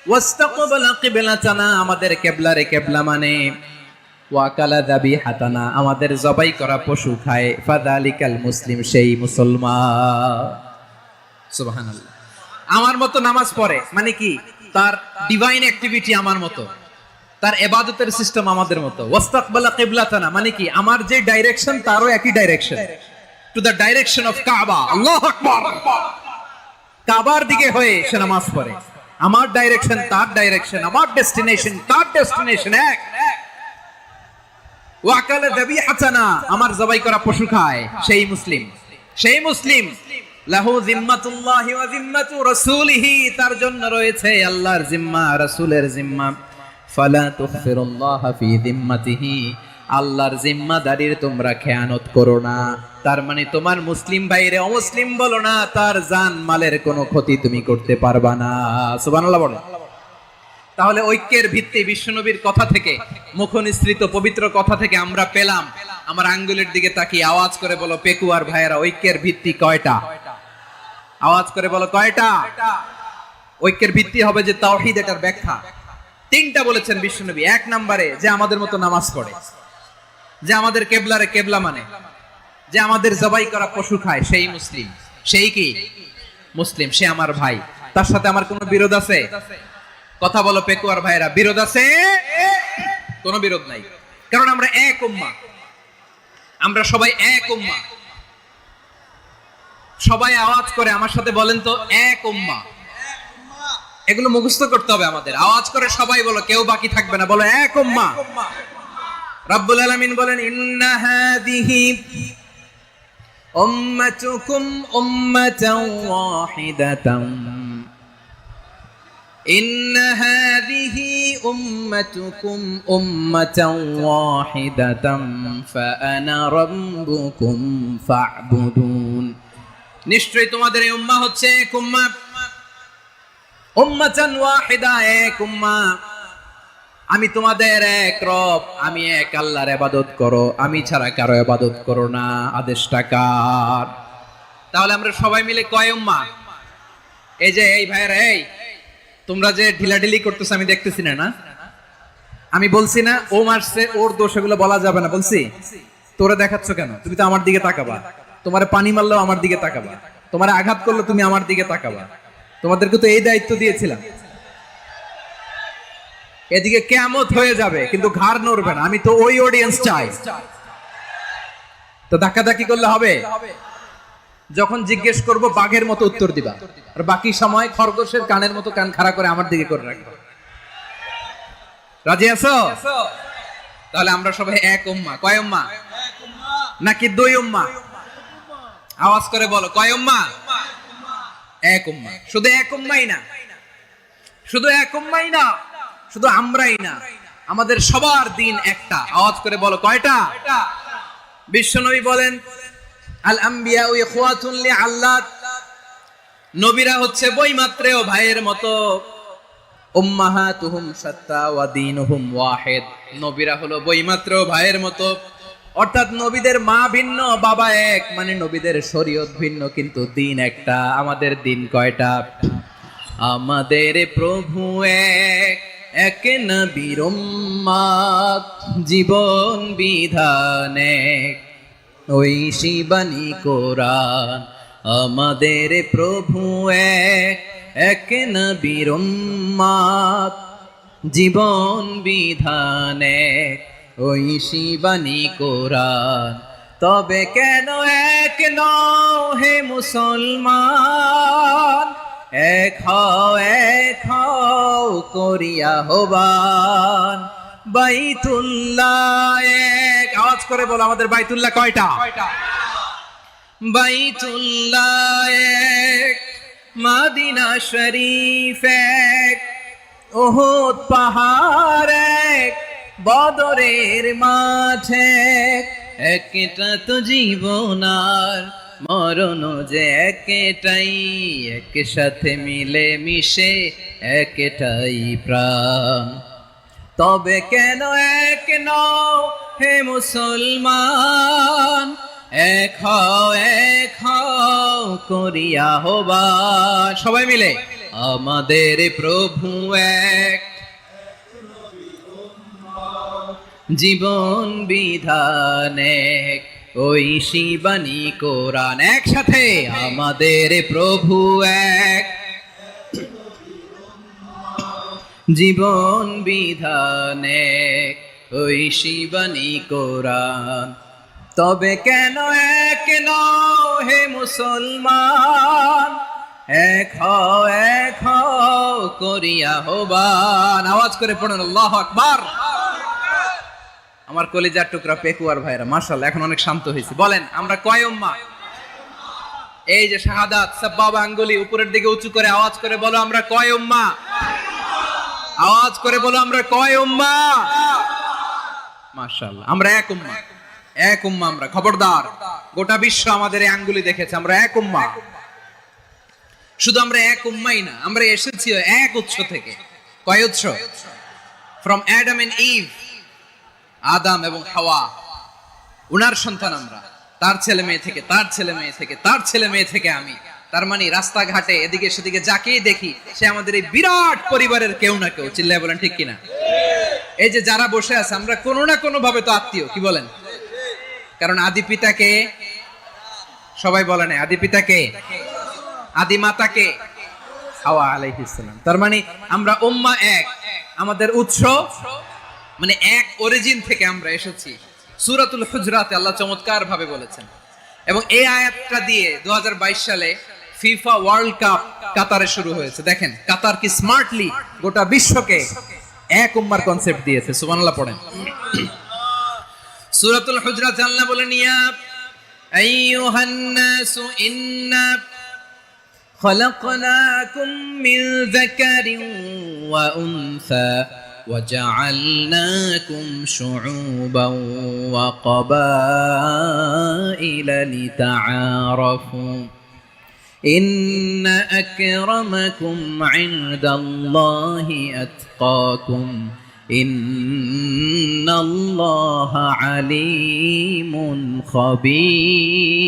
ওয়াস্তাকবালা কিবলাতানা, আমাদের কিবলারে কিবলা মানে, ওয়াকালা যাবিহাতানা, আমাদের জবাই করা পশু খায়, ফাযালিকাল মুসলিম, সেই মুসলমান। সুবহানাল্লাহ। আমার মতো নামাজ পড়ে মানে কি? তার ডিভাইন অ্যাক্টিভিটি আমার মতো, তার ইবাদতের সিস্টেম আমাদের মতো। ওয়াস্তাকবালা কিবলাতানা মানে কি? আমার যে ডাইরেকশন তারও একই direction, to the direction of কাবা। আল্লাহু আকবার। কাবার দিকে হয়ে সে নামাজ পড়ে। আমার ডাইরেকশন তার ডাইরেকশন, আমার ডেস্টিনেশন তার ডেস্টিনেশন এক। ওয়াকালা যাবিহাতানা, আমার জবাই করা পশু খায়, সেই মুসলিম। সেই মুসলিম লাহু জিম্মাতুল্লাহি ওয়া জিম্মাতু রাসূলিহি, তার জন্য রয়েছে আল্লাহর জিম্মা, রাসূলের জিম্মা। ফালা তুখফিরুল্লাহ ফি জিম্মাতিহি, আল্লাহর জিম্মাদারির তোমরা খেয়ানত করো না। তার মানে তোমার মুসলিম ভাইরে অমুসলিম বলো না, তার জান মালের কোনো ক্ষতি তুমি করতে পারবা না। সুবহানাল্লাহ বলো। তাহলে ঐক্যের ভিত্তি বিশ্বনবীর কথা থেকে, মুখনিসৃত পবিত্র কথা থেকে আমরা পেলাম। আমার আঙ্গুলের দিকে তাকিয়ে আওয়াজ করে বলো পেকুয়ার ভাইয়েরা, ঐক্যের ভিত্তি কয়টা? আওয়াজ করে বলো কয়টা? ঐক্যের ভিত্তি হবে যে তাওহীদ, এটার ব্যাখ্যা তিনটা বলেছেন বিশ্বনবী। এক নম্বরে যে আমাদের মতো নামাজ পড়ে, যে আমাদের কেবলারে কেবলা মানে, যে আমাদের জবাই করা পশু খায়, সেই মুসলিম। সেই কি মুসলিম? সে আমার ভাই, তার সাথে আমার কোনো বিরোধ আছে? কথা বলো পেকুয়ার ভাইরা, বিরোধ আছে? কোনো বিরোধ নাই, কারণ আমরা এক উম্মাহ, আমরা সবাই এক উম্মাহ। সবাই আওয়াজ করে আমার সাথে বলেন তো, এক উম্মাহ। এগুলো মুখস্থ করতে হবে আমাদের। আওয়াজ করে সবাই বলো, কেউ বাকি থাকবে না, বলো এক উম্মাহ। রব্বুল আলামিন বলেন, ইন্না হাযিহি উম্মাতুকুম উম্মাতান ওয়াহিদাতান, ইন্না হাযিহি উম্মাতুকুম উম্মাতান ওয়াহিদাতান ফাআনা রাব্বুকুম ফা'বুদুন। নিশ্চয়ই তোমাদের এই উম্মাহ হচ্ছে এক উম্মাহ, উম্মাতান ওয়াহিদা, এক উম্মাহ। আমি তোমাদের এক রব, আমি এক আল্লাহর ইবাদত করো, আমি ছাড়া কারো ইবাদত করো না। আদেশটা কার? তাহলে আমরা সবাই মিলে কয় উম্মাহ? এই যে এই ভাইরা, এই তোমরা যে ঢিলাঢিলি করতেছো আমি দেখতেছি না, না আমি বলছি না ও মারছে ওর দোষ, এগুলো বলা যাবে না। বলছি তোরে দেখাচ্ছ কেন? তুমি তো আমার দিকে তাকাবা। তোমারে পানি মারলেও আমার দিকে তাকাবা, তোমারে আঘাত করলে তুমি আমার দিকে তাকাবা। তোমাদেরকে তো এই দায়িত্ব দিয়েছিলাম। এদিকে কিয়ামত হয়ে যাবে কিন্তু ঘাড় নড়বে না, আমি তো ওই অডিয়েন্স চাই। তো ধাক্কাধাক্কি করলে হবে? যখন জিজ্ঞেস করব বাঘের মতো উত্তর দিবা, আর বাকি সময় খরগোশের কানের মতো কান খাড়া করে আমার দিকে করে রাখবা। রাজি আছো? তাহলে আমরা সবাই এক উম্মাহ। কয় উম্মাহ? নাকি দুই উম্মাহ? আওয়াজ করে বলো, কয় উম্মাহ? এক উম্মাহ। শুধু এক উম্মাহই না, শুধু এক উম্মাহই না, শুধু আমরাই না, আমাদের সবার দিন একটা। আওয়াজ করে বলো কয়টা? বিশ্বনবী বলেন, আল আম্বিয়া ইখওয়াতুন লিআল্লাত, নবীরা হচ্ছে বৈমাত্রেয় ভাইয়ের মতো। উম্মাহাতুহুম শাত্তা ওয়া দীনুহুম ওয়াহিদ, নবীরা হলো বৈমাত্রেয় ভাইয়ের মতো। অর্থাৎ নবীদের মা ভিন্ন, বাবা এক, মানে নবীদের শরীয়ত ভিন্ন, কিন্তু দিন একটা। আমাদের দিন কয়টা? আমাদের প্রভু এক, এক নবীর উম্মাত, জীবন বিধান এক, ওই শিবানী কোরআন। আমাদের প্রভু এক, এক নবীর উম্মাত, জীবন বিধান এক, ওই শিবানী কোরআন। তবে কেন এক নও হে মুসলমান, এক হও করিয়া হবান। বাইতুল্লাহ এক, আওয়াজ করে বলো আমাদের বাইতুল্লাহ কয়টা? বাইতুল্লাহ এক, মদিনা শরীফ এক, উহুদ পাহাড় এক, বদরের মাঠ এক। একটা তো জীবন আর মরণ যে একটাই, একসাথে মিলে মিশে একটাই প্রাণ। তবে কেন এক নও হে মুসলমান, এক হও করিয়া হবান। সবাই মিলে আমাদের প্রভু এক, জীবন বিধান এক, ওই শিবানী কোরআন। একসাথে আমাদের প্রভু এক, জীবন বিধান এক, ওই শিবানী কোরআন। তবে কেন এক নও হে মুসলমান, এক হও করিয়া হবান। আওয়াজ করে পড়ুন আল্লাহু আকবার। আমার কলিজার টুকরা পেকুয়ার ভাইরা মাশাআল্লাহ এখন অনেক শান্ত হয়েছে। বলেন আমরা কয় উম্মাহ? এই যে শাহাদাত সাব্বাবা আঙ্গুলি উপরের দিকে উঁচু করে আওয়াজ করে বলো আমরা কয় উম্মাহ? আওয়াজ করে বলো আমরা কয় উম্মাহ? মাশাআল্লাহ আমরা এক উম্মাহ, এক উম্মাহ আমরা। খবরদার, গোটা বিশ্ব আমাদের এই আঙ্গুলি দেখেছে, আমরা এক উম্মাহ। শুধু আমরা এক উম্মাই না, আমরা এসেছি এক উৎস থেকে। কয় উৎস? ফ্রম অ্যাডাম এন্ড ইভ, আদম এবং হাওয়া, উনার সন্তান আমরা। তার ছেলে মেয়ে থেকে, তার ছেলে মেয়ে থেকে, তার ছেলে মেয়ে থেকে আমি। তার মানে রাস্তাঘাটে এদিকে সেদিকে যাকেই দেখি সে আমাদের এই বিরাট পরিবারের কেউ না কেউ। চিল্লায় বলেন ঠিক কিনা? এই যে যারা বসে আছে আমরা কোনো না কোনো ভাবে তো আত্মীয়, কি বলেন? কারণ আদি পিতাকে সবাই বলে না, আদি পিতাকে, আদি মাতাকে হাওয়া আলাইহিস সালাম। তার মানে আমরা উম্মাহ এক, আমাদের উৎস মানে এক অরিজিন থেকে আমরা এসেছি। সূরাতুল হুজরাতে আল্লাহ চমৎকার ভাবে বলেছেন। এবং এই আয়াতটা দিয়ে 2022 সালে ফিফা ওয়ার্ল্ড কাপ কাতারে শুরু হয়েছে। দেখেন কাতার কি স্মার্টলি গোটা বিশ্বকে এক উম্মার কনসেপ্ট দিয়েছে। সুবহানাল্লাহ পড়েন। সূরাতুল হুজরাত আল্লাহ বলেন ইয়া আইয়ুহান নাসু ইন্না খলাকনাকুম মিন যাকারিন ওয়া উনসা وجعلناكم شعوبا وقبائل لتعارفوا إن أكرمكم عند الله أتقاكم إن الله عليم خبير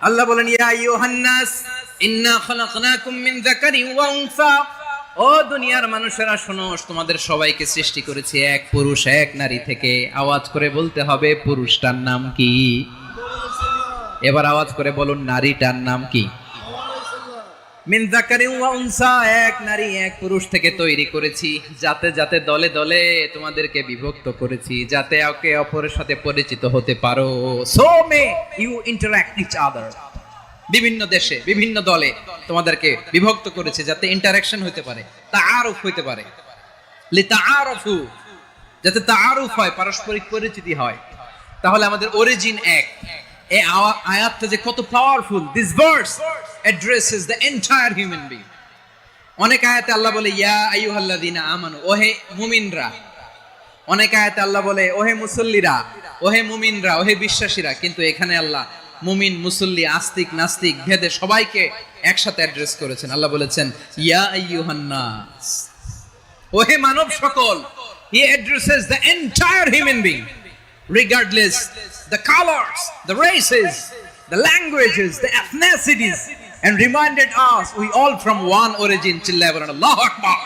আল্লাহ বলেন ইয়া আইয়ুহান নাস ইন্না খলাকনাকুম মিন যাকারিন ওয়া উনসা। ও দুনিয়ার মানুষেরা শোনো, তোমাদের সবাইকে সৃষ্টি করেছি এক পুরুষ এক নারী থেকে। আওয়াজ করে বলতে হবে পুরুষটার নাম কি? এবার আওয়াজ করে বলুন নারীটার নাম কি? মিন যাকারিন ওয়া উনসা, এক নারী এক পুরুষ থেকে তৈরি করেছি। যাতে যাতে দলে দলে তোমাদেরকে বিভক্ত করেছি, যাতে একে অপরের সাথে পরিচিত হতে পারো। So may you interact each other. বিভিন্ন দেশে বিভিন্ন দলে তোমাদেরকে বিভক্ত করেছে যাতে ইন্টারঅ্যাকশন হতে পারে, তাআরুফ হতে পারে। লিতাআরফু, যাতে তাআরুফ হয়, পারস্পরিক পরিচিতি হয়। তাহলে আমাদের অরিজিন এক। এই আয়াতটা যে কত powerful. This verse addresses the entire human being. অনেক আয়াতে আল্লাহ বলে ইয়া আইয়ুহাল্লাযীনা আমানু, ওহে মুমিনরা। অনেক আয়াতে আল্লাহ বলে ওহে মুসল্লিরা, ওহে মুমিনরা, ওহে বিশ্বাসীরা। কিন্তু এখানে আল্লাহ মুমিন মুসল্লি আস্তিক নাস্তিক ভেদে সবাইকে একসাথে অ্যাড্রেস করেছেন। আল্লাহ বলেছেন ইয়া আইয়ুহান নাস, ওহে মানব সকল। He addresses the entire human being regardless the colors, the races, the languages, the ethnicities, and reminded us we all from one origin. চিল্লায় বলেন আল্লাহু আকবার।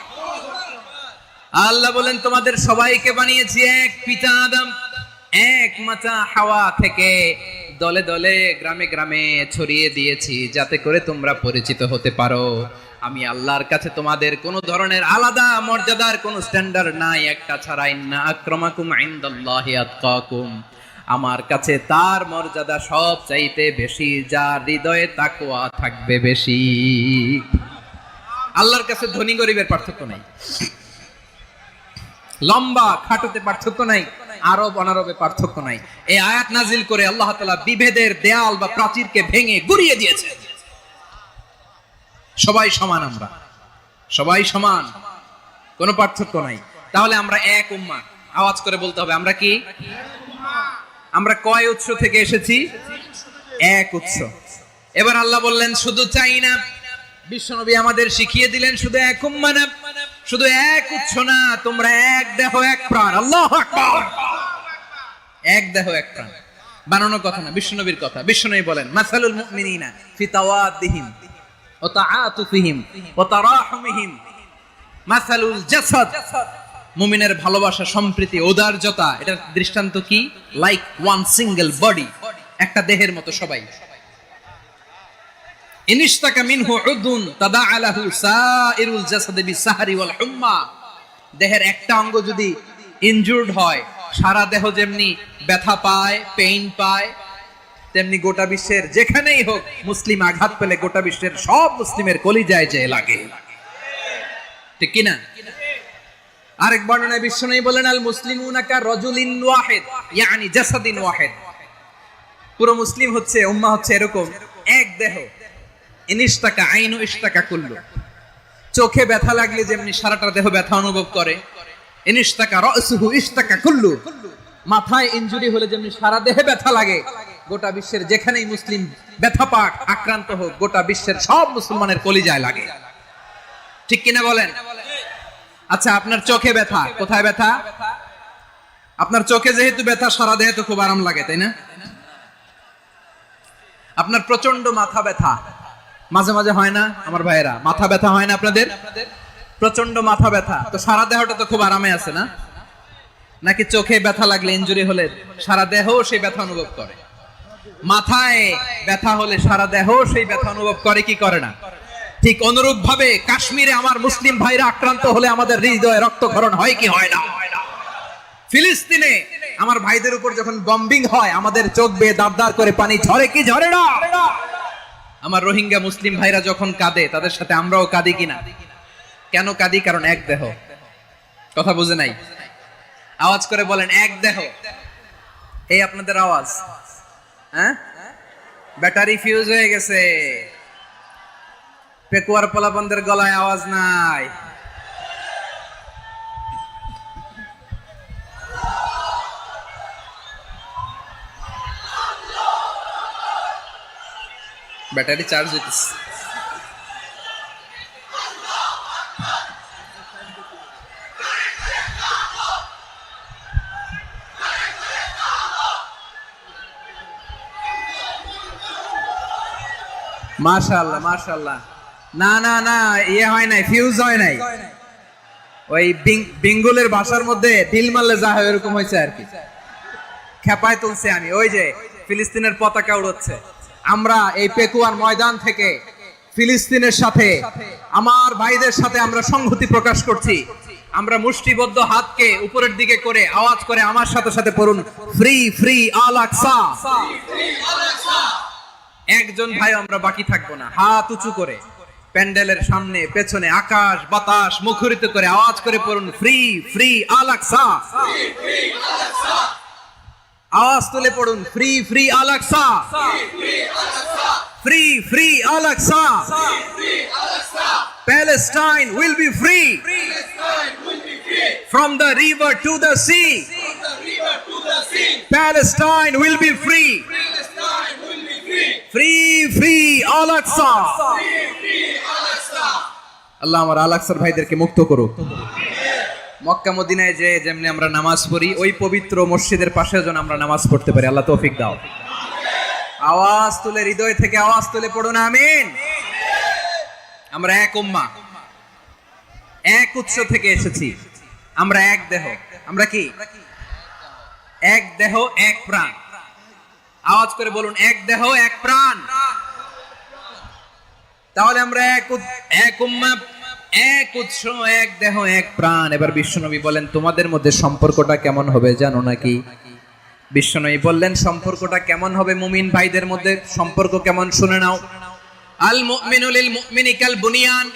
আল্লাহ বলেন তোমাদের সবাইকে বানিয়েছি এক পিতা আদম, এক মাতা হাওয়া থেকে। দলে দলে গ্রামে গ্রামে ছড়িয়ে দিয়েছি যাতে করে তোমরা পরিচিত হতে পারো। আমি আল্লাহর কাছে তোমাদের কোনো ধরনের আলাদা মর্যাদার কোনো স্ট্যান্ডার্ড নাই একটা ছাড়া। ইন্না আক্রামাকুম ইনদাল্লাহি আতকাকুম, আমার কাছে তার মর্যাদা সব চাইতে বেশি যার হৃদয়ে তাকওয়া থাকবে বেশি। আল্লাহর কাছে ধনী গরিবের পার্থক্য নাই, লম্বা খাটোতে পার্থক্য নাই, আরব অনারবে পার্থক্য নাই। এই আয়াত নাজিল করে আল্লাহ তাআলা বিভেদের দেয়াল বা প্রাচীরকে ভেঙে গুড়িয়ে দিয়েছে। সবাই সমান, আমরা সবাই সমান, কোনো পার্থক্য নাই। তাহলে আমরা এক উম্মাহ। আওয়াজ করে বলতে হবে আমরা কি? আমরা কয় উৎস থেকে এসেছি? এক উৎস। এবার আল্লাহ বললেন শুধু চাই না, বিশ্বনবী আমাদের শিখিয়ে দিলেন শুধু এক উম্মাহ না, শুধু এক উৎস না, তোমরা এক দেহ এক প্রাণ। আল্লাহু আকবার। এক দেহ এক প্রাণ বানানো কথা না, বিশ্বনবীর কথা। বিশ্বনবী বলেন মাসালুল মুমিনিনা ফি তাওয়াদ্দিহিম ওয়া তাআতুফিহিম ওয়া তারাহুমিহিম মাসালুল জাসাদ। মুমিনের ভালোবাসা, সম্প্রীতি, ঔদার্যতা, এটার দৃষ্টান্ত কি? লাইক ওয়ান সিঙ্গেল বডি, একটা দেহের মতো সবাই। ইনিশতাকা মিনহু উদুন তাদাআলাহু সাইরুল জাসাদি বিসাহরি ওয়াল হুম্মা। দেহের একটা অঙ্গ যদি ইনজুরড হয়, সারা দেহ যেমনি ব্যথা পায়, পেইন পায়, তেমনি গোটা বিশ্বের যেখানেই হোক মুসলিম আঘাত পেলে গোটা বিশ্বের সব মুসলিমের কলিজায় যে লাগে। ঠিক কিনা? আরেক বর্ণনায় বিশ্বনবী বলেন আল মুসলিমুনা কা রাজুলিন ওয়াহিদ ইয়ানি জাসাদিন ওয়াহিদ। পুরো মুসলিম হচ্ছে, উম্মাহ হচ্ছে এরকম এক দেহ। ইনিশতাকা আইনু ইশতাকা কুল্লু। চোখে ব্যথা লাগলে যেমনি সারাটা দেহ ব্যথা অনুভব করে, ইনিশতাকা রাসুহু ইশতাকা কুল্লু। মাথায় ইনজুরি হলে যেমনি সারা দেহে ব্যথা লাগে, গোটা বিশ্বের যেখানেই মুসলিম ব্যথা পাক আক্রান্ত হোক, গোটা বিশ্বের সব মুসলমানের কলিজায় লাগে। ঠিক কিনা বলেন? আচ্ছা, আপনার চোখে ব্যথা, কোথায় ব্যথা? আপনার চোখে যেহেতু ব্যথা, সারা দেহে তো খুব আরাম লাগে, তাই না? আপনার প্রচন্ড মাথা ব্যথা মাঝে মাঝে হয় না আমার ভাইয়েরা? মাথা ব্যথা হয় না আপনাদের? প্রচন্ড মাথা ব্যথা, তো সারা দেহটা তো খুব আরামে আছে না? নাকি চোখে ব্যথা লাগলে, ইনজুরি হলে সারা দেহ সেই ব্যথা অনুভব করে? মাথায় ব্যথা হলে সারা দেহ সেই ব্যথা অনুভব করে কি করে না? ঠিক অনুরূপ ভাবে কাশ্মীরে আমার মুসলিম ভাইরা আক্রান্ত হলে আমাদের হৃদয়ে রক্তক্ষরণ হয় কি হয় না? ফিলিস্তিনে আমার ভাইদের উপর যখন বম্বিং হয়, আমাদের চোখ বেয়ে দাঁড় দাঁড় করে পানি ঝরে কি ঝরে না? আমার রোহিঙ্গা মুসলিম ভাইরা যখন কাঁদে, তাদের সাথে আমরাও কাঁদি কিনা? কেন কাঁদি? কারণ এক দেহ। কথা বুঝে নাই? আওয়াজ করে বলেন এক দেহ। এই আপনাদের আওয়াজ, হ্যাঁ? ব্যাটারি ফিউজ হয়ে গেছে, পেকুয়ার পোলাপানদের গলায় আওয়াজ নাই। ব্যাটারি চার্জ হইতেছে। মাশাআল্লাহ মাশাআল্লাহ। না না না, ইয়ে হয় নাই, ফিউজ হয় নাই। ওই বেঙ্গলের ভাষার মধ্যে ঢিল মারলে যা হয় এরকম হয়েছে আর কি। খেপায় তুলছে আমি। ওই যে ফিলিস্তিনের পতাকা উড়ছে, আমরা এই পেকুয়ার ময়দান থেকে ফিলিস্তিনের সাথে, আমার ভাইদের সাথে আমরা সংহতি প্রকাশ করছি। আমরা মুষ্টিবদ্ধ হাতকে উপরের দিকে করে আওয়াজ করে আমার সাথে সাথে পড়ুন, ফ্রি ফ্রি আল আকসা। একজন ভাই আমরা বাকি থাকবো না। হাত উঁচু করে প্যান্ডেলের সামনে পেছনে আকাশ বাতাস মুখরিত করে আওয়াজ করে পড়ুন, ফ্রি ফ্রি আল আকসা। আওয়াজ তুলে পড়ুন, free free Al Aqsa, free free Al Aqsa. Palestine will be free from the river to the sea. Palestine will be free. Free free Al Aqsa. আল্লাহ আমার আল আকসার ভাইদেরকে মুক্ত করুক। মক্কা মদিনায় যে যেমনি আমরা নামাজ পড়ি, ওই পবিত্র মসজিদের পাশে যেন আমরা নামাজ পড়তে পারি। আল্লাহ তৌফিক দাও। আওয়াজ তুলে, হৃদয় থেকে আওয়াজ তুলে পড়ুন আমিন। আমরা এক উম্মাহ, এক উৎস থেকে এসেছি। আমরা এক দেহ। আমরা কি? এক দেহ এক প্রাণ। আওয়াজ করে বলুন, এক দেহ এক প্রাণ। তাহলে আমরা এক উম্মাহ, এক উৎস, এক দেহ এক প্রাণ। এবার বিশ্বনবী বলেন, তোমাদের মধ্যে সম্পর্কটা কেমন হবে জানো নাকি? বিশ্বনবী বললেন, সম্পর্কটা কেমন হবে মুমিন ভাইদের মধ্যে? সম্পর্ক কেমন শুনে নাও। আল মুমিনু লিল মুমিনি কাল বুনিয়ান,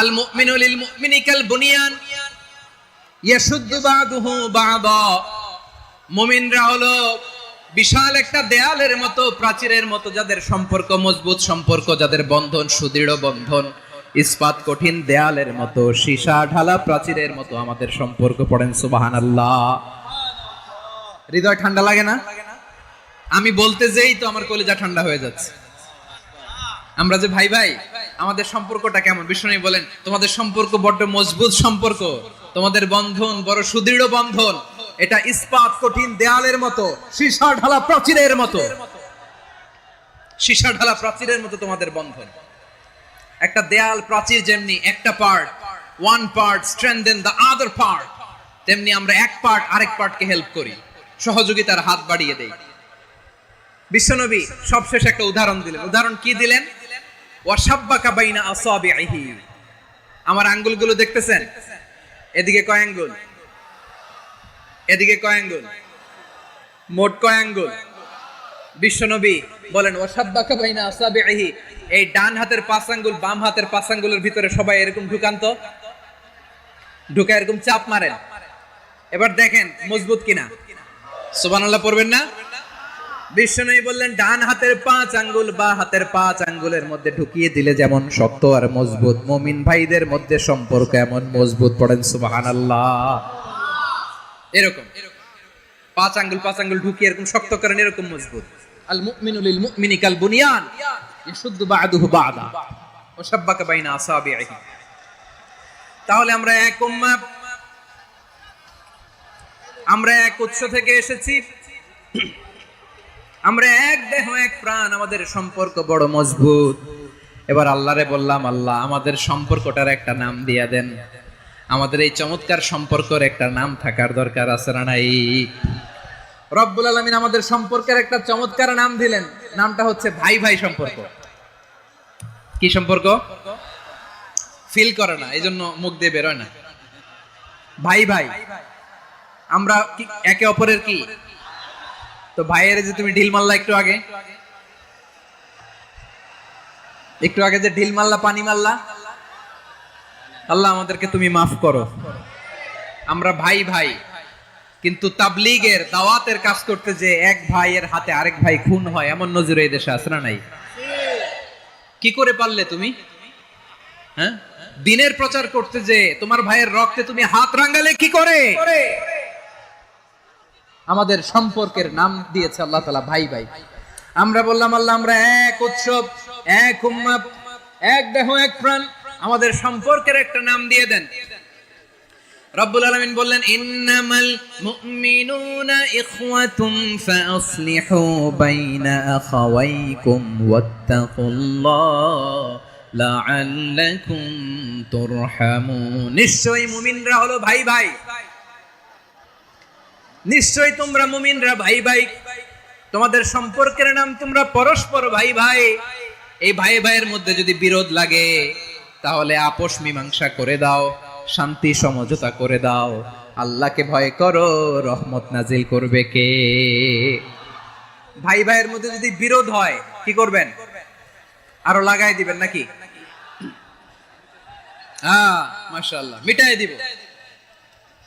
আল মুমিনু লিল মুমিনি কাল বুনিয়ান ইয়াশুদ্দু বাদুহু বাদা। মুমিনরা হলো বিশাল একটা দেয়ালের মতো, প্রাচীরের মতো, যাদের সম্পর্ক মজবুত সম্পর্ক, যাদের বন্ধন সুদৃঢ় বন্ধন, ইস্পাত কঠিন দেয়ালের মতো, সীসা ঢালা প্রাচীরের মতো আমাদের সম্পর্ক। পড়েন সুবহানাল্লাহ। হৃদয় ঠান্ডা লাগে না? আমি বলতে যেই তো আমার কলিজা ঠান্ডা হয়ে যাচ্ছে। আমরা যে ভাই ভাই, আমাদের সম্পর্কটা কেমন? বিষ্ণু বলেন, তোমাদের সম্পর্ক বড্ড মজবুত সম্পর্ক, তোমাদের বন্ধন বড় সুদৃঢ় বন্ধন। এটা ইস্পাত কঠিন দেয়ালের মতো, সীসা ঢালা প্রাচীরের মতো, সীসা ঢালা প্রাচীরের মতো তোমাদের বন্ধন। একটা দেয়াল প্রাচীর যেমনি একটা part, one part strengthen the other part, তেমনি আমরা এক পার্ট আরেক পার্টকে হেল্প করি, সহযোগিতার হাত বাড়িয়ে দেই। বিশ্বনবী সবশেষ একটা উদাহরণ দিলেন। উদাহরণ কি দিলেন? ওয়াশাব্বাকা বাইনা আসাবিহি। আমার আঙ্গুলগুলো দেখতেছেন? এদিকে কয় আঙ্গুল, এদিকে কয় আঙ্গুল, মোট কয় আঙ্গুল? বিশ্বনবী বলেন, ওয়াশাব্বাকা বাইনা আসাবিহি, এই ডান হাতের 5 আঙ্গুল বাম হাতের 5 আঙ্গুলের ভিতরে সবাই এরকম ঢুকান্ত, ঢুকা এরকম চাপ মারেন। এবার দেখেন মজবুত কিনা। সুবহানাল্লাহ পড়বেন না? বিশ্বনবী বললেন ডান হাতের 5 আঙ্গুল বা হাতের 5 আঙ্গুলের মধ্যে ঢুকিয়ে দিলে যেমন শক্ত আর মজবুত, মুমিন ভাইদের মধ্যে সম্পর্ক এমন মজবুত। পড়েন সুবহানাল্লাহ। এরকম 5 আঙ্গুল ঢুকিয়ে এরকম শক্ত করেন, এরকম মজবুত। আল মুমিনু লিল মুমিনি কাল বুনিয়ান ইয়াশুদ্দু বা'দুহু বা'দা ওয়া শাব্বাকা বাইনা আসাবিহি। তাহলে আমরা এক উম্মাহ, আমরা এক উৎস থেকে এসেছি, আমরা এক দেহ এক প্রাণ, আমাদের সম্পর্ক বড় মজবুত। এবার আল্লাহরে বললাম, আল্লাহ আমাদের সম্পর্কটার একটা নাম দিয়া দেন। আমাদের এই চমৎকার সম্পর্কের একটা নাম থাকার দরকার আছে না নাই? রব্বুল আলামিন আমাদের সম্পর্কের একটা চমৎকার নাম দিলেন, নামটা হচ্ছে ভাই ভাই সম্পর্ক। কি সম্পর্ক? ফিল করে না, এই জন্য মুখ দিয়ে বেরোয় না। ভাই ভাই, আমরা একে অপরের কি? তো ভাইয়ের যে তুমি ঢিল মারলা একটু আগে যে ঢিল মারলা, পানি মারলা, আল্লাহ আমাদেরকে তুমি মাফ করো। আমরা ভাই ভাই, কিন্তু তাবলীগের দাওয়াতের কাজ করতে যে এক ভাইয়ের হাতে আরেক ভাই খুন হয়, এমন নজির এই দেশে আছে না নাই? কি করে পারলে তুমি? হ্যাঁ, দিনের প্রচার করতে যে তোমার ভাইয়ের রক্তে তুমি হাত রাঙালে কি করে? আমাদের সম্পর্কের নাম দিয়েছে আল্লাহ তাআলা ভাই ভাই। আমরা বললাম আল্লাহ আমরা এক উৎসব, এক উম্মাহ, এক দেহ এক প্রাণ, আমাদের সম্পর্কের একটা নাম দিয়ে দেন। রব্বুল আলামিন বললেন ইন্নামাল মুমিনুনা ইখওয়াতুম ফাসলিহু বাইনা আখাওয়াইকুম ওয়াত্তাকুল্লাহ লাআল্লাকুম তুরহামুন। নিশ্চয়ই মুমিনরা হলো ভাই ভাই, নিশ্চয়ই তোমরা মুমিনরা ভাই ভাই, তোমাদের সম্পর্কের নাম তোমরা পরস্পর ভাই ভাই। এই ভাই ভাইয়ের মধ্যে যদি বিরোধ লাগে তাহলে আপোষ মীমাংসা করে দাও, শান্তি সমঝোতা করে দাও। আল্লাহকে ভয় করো, রহমত নাজিল করবে কে? ভাই ভাইয়ের মধ্যে যদি বিরোধ হয় কি করবেন? আরো লাগাই দিবেন নাকি? মাশাআল্লাহ, মিটাই দিব।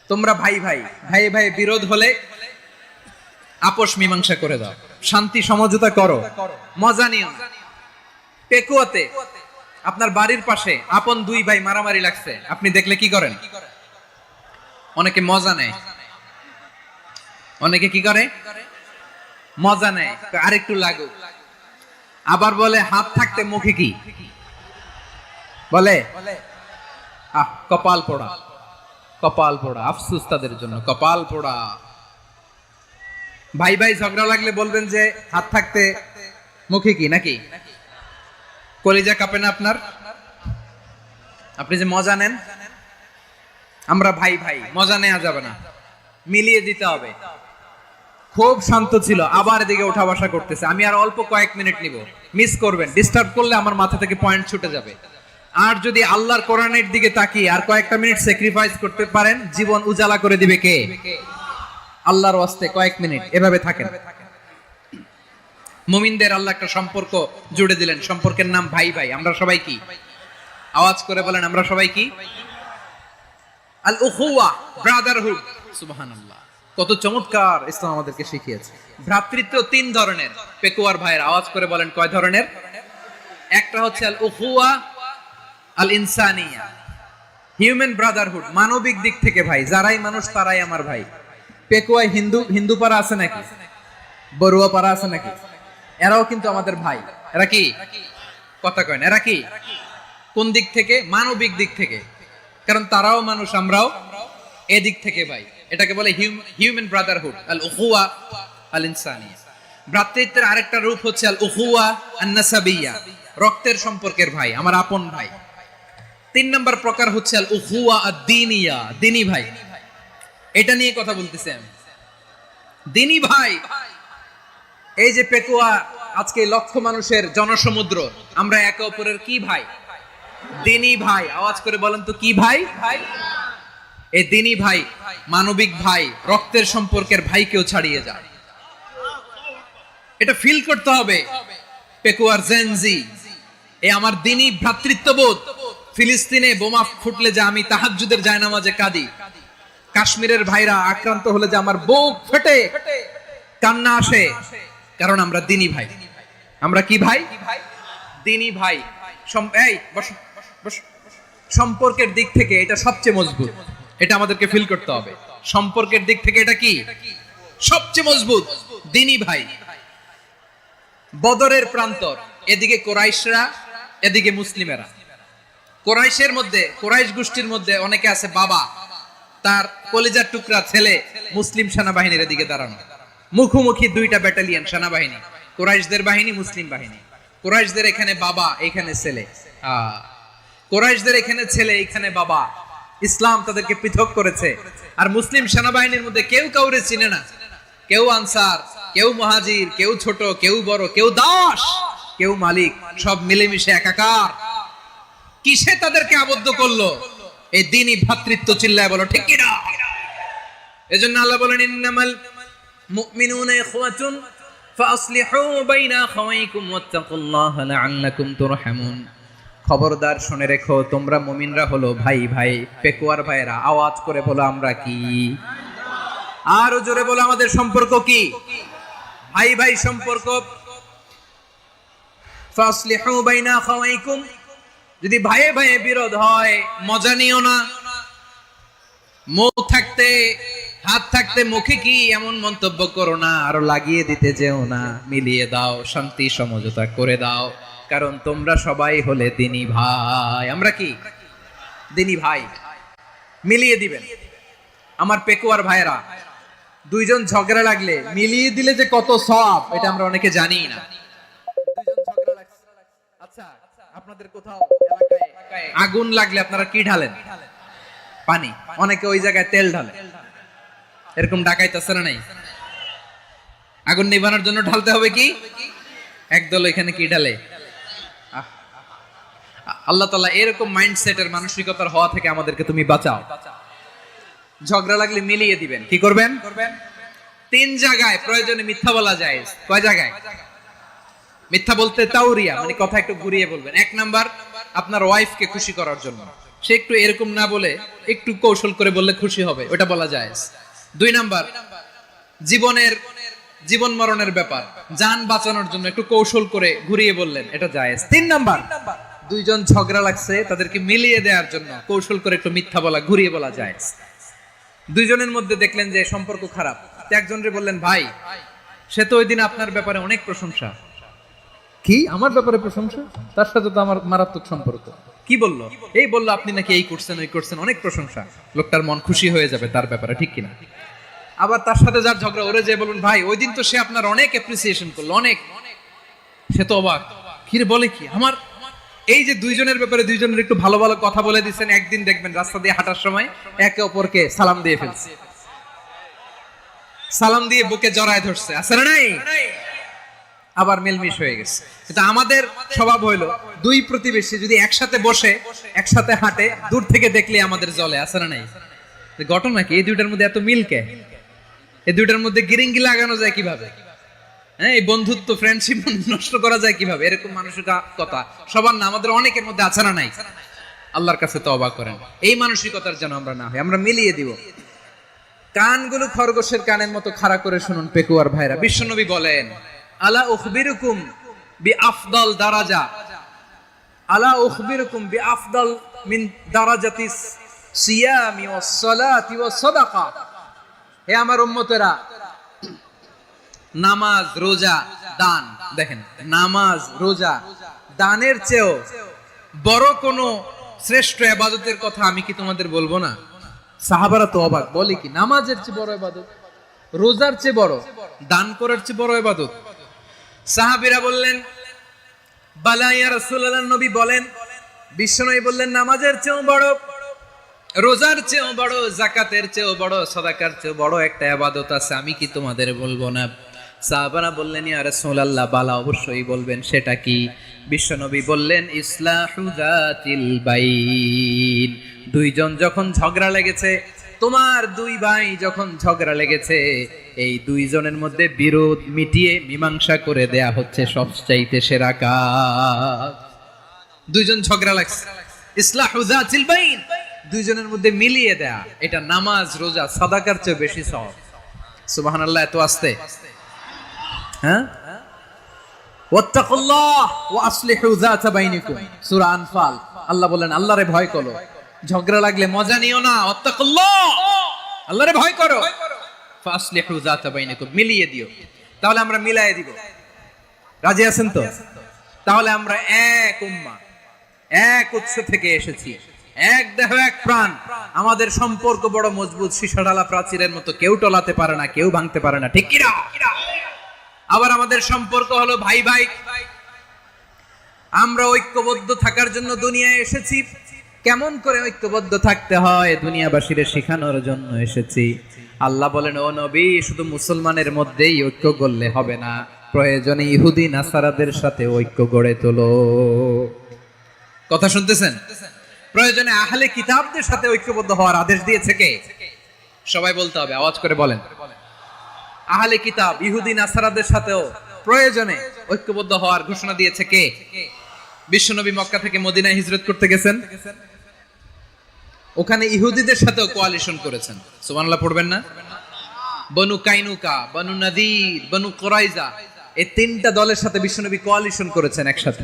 তোমরা ভাই ভাই, ভাই ভাই বিরোধ হলে আপোষ মীমাংসা করে দাও, শান্তি সমঝোতা করো, মজা নিও না। পেকুয়াতে আপনার বাড়ির পাশে আপন দুই ভাই মারামারি লাগছে, আপনি দেখলে কি করেন? অনেকে মজা নেয়। অনেকে কি করে? মজা নেয়, আরেকটু লাগুক। আবার বলে হাত থাকতে মুখে কি বলে? কপাল পোড়া, কপাল পোড়া। আফসোস তাদের জন্য, কপাল পোড়া। ভাই ভাই ঝগড়া লাগলে বলবেন যে হাত থাকতে মুখে কি, নাকি? কলিজা কাঁপে না আপনার? আপনি যে মজা নেন। আমরা ভাই ভাই, মজা নেওয়া যাবে না, মিলিয়ে দিতে হবে। খুব শান্ত ছিল, আবার এদিকে ওঠা বসা করতেছে। আমি আর অল্প কয়েক মিনিট নিব, মিস করবেন। ডিস্টার্ব করলে আমার মাথা থেকে পয়েন্ট ছুটে যাবে। আর যদি আল্লাহর কোরআনের দিকে তাকিয়ে আর কয়েকটা মিনিট স্যাক্রিফাইস করতে পারেন, জীবন উজালা করে দিবে কে? আল্লাহর ওয়াস্তে কয়েক মিনিট এভাবে থাকেন। মুমিনদের আল্লাহ একটা সম্পর্ক জুড়ে দিলেন, সম্পর্কের নাম ভাই ভাই। আমরা সবাই কি? আওয়াজ করে বলেন, আমরা সবাই কি? আল উখুয়া, ব্রাদারহুড। সুবহানাল্লাহ, কত চমৎকার ইসলাম আমাদেরকে শিখিয়েছে। ভ্রাতৃত্ব তিন ধরনের। পেকুয়ার ভাইয়ের আওয়াজ করে বলেন কয় ধরনের? একটা হচ্ছে আল উখুয়া আল ইনসানিয়া, হিউম্যান ব্রাদারহুড, মানবিক দিক থেকে ভাই। যারাই মানুষ তারাই আমার ভাই। পেকুয়ায় হিন্দু পাড়া আছে নাকি? বড়ুয়া পাড়া আছে নাকি? এরাও কিন্তু আমাদের ভাই। এরা কি? কথা কয় না, এরা কি? কোন দিক থেকে? মানবিক দিক থেকে। কারণ তারাও মানুষ, আমরাও এদিক থেকে ভাই। এটাকে বলে হিউম্যান ব্রাদারহুড, আল উখুয়া আল ইনসানিয়া। ভ্রাতৃত্বের আরেকটা রূপ হচ্ছে আল উখুয়া আন নাসাবিয়া, রক্তের সম্পর্কের ভাই, আমার আপন ভাই। তিন নম্বর প্রকার হচ্ছে আল উখুয়া আদ-দীনিয়া, দিনী ভাই। এটা নিয়ে কথা বলতেছি আমি, দিনী ভাই। এই যে পেকুয়া, আজকে লক্ষ মানুষের জনসমুদ্র, আমরা একে অপরের কি ভাই? দিনী ভাই। আওয়াজ করে বলেন তো কি ভাই? এই দিনী ভাই, মানবিক ভাই, রক্তের সম্পর্কের ভাইকেও ছাড়িয়ে যায়। এটা ফিল করতে হবে। পেকুয়ার জেনজি, এই আমার দ্বীনি ভ্রাতৃত্ববোধ, ফিলিস্তিনে বোমা ফুটলে যে আমি তাহাজ্জুদের জায়নামাজে কাঁদি, কাশ্মীরের ভাইরা আক্রান্ত হলে যে আমার বুক ফেটে কান্না আসে, কারণ আমরা দ্বীনি ভাই। আমরা কি ভাই? দ্বীনি ভাই। এই বসো বসো। সম্পর্কের দিক থেকে এটা সবচেয়ে মজবুত, এটা আমাদেরকে ফিল করতে হবে। সম্পর্কের দিক থেকে এটা কি সবচেয়ে মজবুত? দ্বীনি ভাই। বদরের প্রান্তর, এদিকে কোরাইশরা, এদিকে মুসলিমেরা। কোরাইশের মধ্যে, কোরাইশ গোষ্ঠীর মধ্যে অনেকে আছে বাবা, তার কলিজার টুকরা ছেলে মুসলিম সেনাবাহিনীর এদিকে দাঁড়ানো, মুখোমুখি দুইটা ব্যাটালিয়ন সেনাবাহিনী, কোরাইশদের বাহিনী, মুসলিম বাহিনী। কোরাইশদের এখানে বাবা, এখানে ছেলে। কোরাইশদের এখানে ছেলে, এখানে বাবা। ইসলাম তাদেরকে পৃথক করেছে। আর মুসলিম সেনাবাহিনীর মধ্যে কেউ কাউরে চিনে না, কেউ আনসার, কেউ মুহাজির, কেউ ছোট, কেউ বড়, কেউ দাস, কেউ মালিক, সব মিলেমিশে একাকার। কিসে তাদেরকে আবদ্ধ করলো? এই দ্বীনি ভ্রাতৃত্ব। চিল্লায় বলো ঠিক কিনা? এজন্য আল্লাহ বলেন, ইন্নামাল মুমিনুনা ইখওয়াতুন ফাসলিহু বাইনা আখাওয়াইকুম ওয়াত্তাকুল্লাহা লাআল্লাকুম তুরহামুন। খবরদার শুনে রেখো, তোমরা মুমিনরা হলো ভাই ভাই। পেকুয়ার ভাইরা আওয়াজ করে বলো আমরা কি? আরো জোরে বলো আমাদের সম্পর্ক কি? ভাই ভাই সম্পর্ক। ফাসলিহু বাইনা আখাওয়াইকুম। যদি ভাইয়ে ভাইয়ে বিরোধ হয়, মজা নিও না। মুখ থাকতে, হাত থাকতে মুখে কি এমন মন্তব্য করো না, আরো লাগিয়ে দিতে যেও না। মিলিয়ে দাও, শান্তি সমঝোতা করে দাও, কারণ তোমরা সবাই হলে দ্বীনি ভাই। আমরা কি? দ্বীনি ভাই। মিলিয়ে দিবেন। আমার পেকুয়ার ভাইরা, দুইজন ঝগড়া লাগলে মিলিয়ে দিলে যে কত সওয়াব, এটা আমরা অনেকে জানি না। দুইজন ঝগড়া লাগছে, আচ্ছা আপনাদের কোথাও এলাকায় আগুন লাগলে আপনারা কি ঢালেন? পানি। অনেকে ওই জায়গায় তেল ঢালে। এরকম ডাকাইতেছে না নাই? আগুন নিভানোর জন্য ঢালতে হবে কি? একদল এখানে কি ঢালে? আল্লাহ তাআলা এরকম মাইন্ডসেটের, মানসিকতার হওয়া থেকে আমাদেরকে তুমি বাঁচাও। ঝগড়া লাগলে মিলিয়ে দিবেন। কি করবেন? তিন জায়গায় প্রয়োজনে মিথ্যা বলা যায়। কয় জায়গায় মিথ্যা বলতে? তাওরিয়া, মানে কথা একটু ঘুরিয়ে বলবেন। এক নাম্বার, আপনার ওয়াইফকে খুশি করার জন্য, সে একটু এরকম না বলে একটু কৌশল করে বললে খুশি হবে, ওটা বলা যায়। দুই নাম্বার, জীবন মরণের ব্যাপার, জান বাঁচানোর জন্য একটু কৌশল করে ঘুরিয়ে বললেন, এটা জায়েজ। তিন নাম্বার, দুইজন ঝগড়া লাগছে, তাদেরকে মিলিয়ে দেওয়ার জন্য কৌশল করে একটু মিথ্যা বলা, ঘুরিয়ে বলা জায়েজ। দুইজনের মধ্যে দেখলেন যে সম্পর্ক খারাপ, একজনরে বললেন ভাই, সে তো ওই দিন আপনার ব্যাপারে অনেক প্রশংসা। কি? আমার ব্যাপারে প্রশংসা? তার সাথে তো আমার মারাত্মক সম্পর্ক। কি বললো? এই বললো আপনি নাকি এই করছেন, ওই করছেন, অনেক প্রশংসা। লোকটার মন খুশি হয়ে যাবে তার ব্যাপারে, ঠিক কিনা? আবার তার সাথে যার ঝগড়া, ওরে যে বলুন ভাই, ওই দিন তো সে আপনার অনেক অ্যাপ্রিসিয়েশন করলো, অনেক। সে তো অবাক, কি রে বলে কি? আমার এই যে দুইজনের ব্যাপারে দুইজনের একটু ভালো ভালো কথা বলে দিচ্ছেন, একদিন দেখবেন রাস্তা দিয়ে হাঁটার সময় একে অপরকে সালাম দিয়ে ফেলছে, সালাম দিয়ে বুকে জড়ায় ধরছে, আছে না নাই? আবার মিলমিশ হয়ে গেছে। কিন্তু আমাদের স্বভাব হইলো, দুই প্রতিবেশী যদি একসাথে বসে একসাথে হাঁটে, দূর থেকে দেখলে আমাদের জ্বলে, আছে না নাই? ঘটনা কি? এই দুইটার মধ্যে এত মিল কে? এই দুইটার মধ্যে গিরিঙ্গি লাগানো যায় কিভাবে? হ্যাঁ, এই বন্ধুত্ব, ফ্রেন্ডশিপ নষ্ট করা যায় কিভাবে? এরকম মানসিকতা সবার না, আমাদের অনেকের মধ্যে আছে না নাই? আল্লাহর কাছে তওবা করেন, এই মানসিকতার যেন আমরা না হই, আমরা মিলিয়ে দিব। কানগুলো খরগোশের কানের মতো খাড়া করে শুনুন পেকুয়ার ভাইরা। বিশ্বনবী বলেন, আলা উখবিরুকুম বিআফদাল দারাজা, আলা উখবিরুকুম বিআফদাল মিন দারাজাতিস সিয়ামি ওয়াস সালাতি ওয়াস সাদাকা। হে আমার উম্মতেরা, নামাজ, রোজা, দান, দেখেন নামাজ, রোজা, দানের চেয়েও বড় কোন শ্রেষ্ঠ ইবাদতের কথা আমি কি তোমাদের বলবো না? সাহাবারা তো অবাক, বলে কি নামাজের চেয়ে বড় ইবাদত, রোজার চেয়ে বড়, দান করার চেয়ে বড় ইবাদত? সাহাবীরা বললেন, বালা ইয়া রাসূলুল্লাহ। নবী বলেন, বিশ্বনবী বললেন, নামাজের চেয়েও বড়, রোজার চেয়েও বড়, যাকাতের চেয়েও বড়, সাদাকার চেয়েও বড় একটা ইবাদত আছে, আমি কি তোমাদের বলবো না? সাহাবারা বললেন, ইয়া রাসূলুল্লাহ, বালা, অবশ্যই বলবেন, সেটা কি? বিশ্বনবী বললেন, ইসলাহু যাতিল বাইন। দুইজন যখন ঝগড়া লেগেছে, তোমার দুই ভাই যখন ঝগড়া লেগেছে, এই দুইজনের মধ্যে বিরোধ মিটিয়ে মীমাংসা করে দেয়া হচ্ছে সবচাইতে সেরা কাজ। দুইজন ঝগড়া লাগছে, ইসলাহু যাতিল বাইন, দুইজনের মধ্যে মিলিয়ে দেয়া, এটা নামাজ রোজা সাদাকার চেয়ে বেশি সওয়াব। সুবহানাল্লাহ। এত আস্তে, হ্যাঁ। ওয়াত্তাকুল্লাহ ওয়া আসলিহু যাতা বাইনিকুম, সূরা আনফাল। আল্লাহ বলেন আল্লাহরে ভয় করো, ঝগড়া লাগলে মজা নিও না। ওয়াত্তাকুল্লাহ, আল্লাহরে ভয় করো। ফাসলিহু যাতা বাইনিকুম, মিলিয়ে দিও। তাহলে আমরা মিলায়ে দিব। রাজি আছেন তো? তাহলে আমরা এক উম্মাহ, এক উৎস থেকে এসেছি, এক দেহ এক প্রাণ। আমাদের সম্পর্ক বড় মজবুত, সীসাঢালা প্রাচীরের মতো, কেউ টলাতে পারে না, কেউ ভাঙতে পারে না, ঠিক কি না? আবার আমাদের সম্পর্ক হলো ভাই ভাই। আমরা ঐক্যবদ্ধ থাকার জন্য দুনিয়ায় এসেছি। কেমন করে ঐক্যবদ্ধ থাকতে হয় দুনিয়াবাসীরে শেখানোর জন্য এসেছি। আল্লাহ বলেন, ও নবী, শুধু মুসলমানের মধ্যেই ঐক্য গড়লে হবে না, প্রয়োজনে ইহুদি নাসারাদের সাথে ঐক্য গড়ে তোলো। কথা শুনতেছেন? প্রয়োজনে আহলে কিতাবদের সাথে ঐক্যবদ্ধ হওয়ার আদেশ দিয়েছে কে? সবাই বলতে হবে, আওয়াজ করে বলেন। আহলে কিতাব ইহুদি নাসারাদের সাথেও প্রয়োজনে ঐক্যবদ্ধ হওয়ার ঘোষণা দিয়েছে কে? বিশ্বনবী মক্কা থেকে মদিনায় হিজরত করতে গেছেন, ওখানে ইহুদিদের সাথেও কোয়ালিশন করেছেন। সুবহানাল্লাহ পড়বেন না? বনু কাইনুকা, বনু নাদির, বনু কুরাইজা, এই তিনটা দলের সাথে বিশ্বনবী কোয়ালিশন করেছেন একসাথে।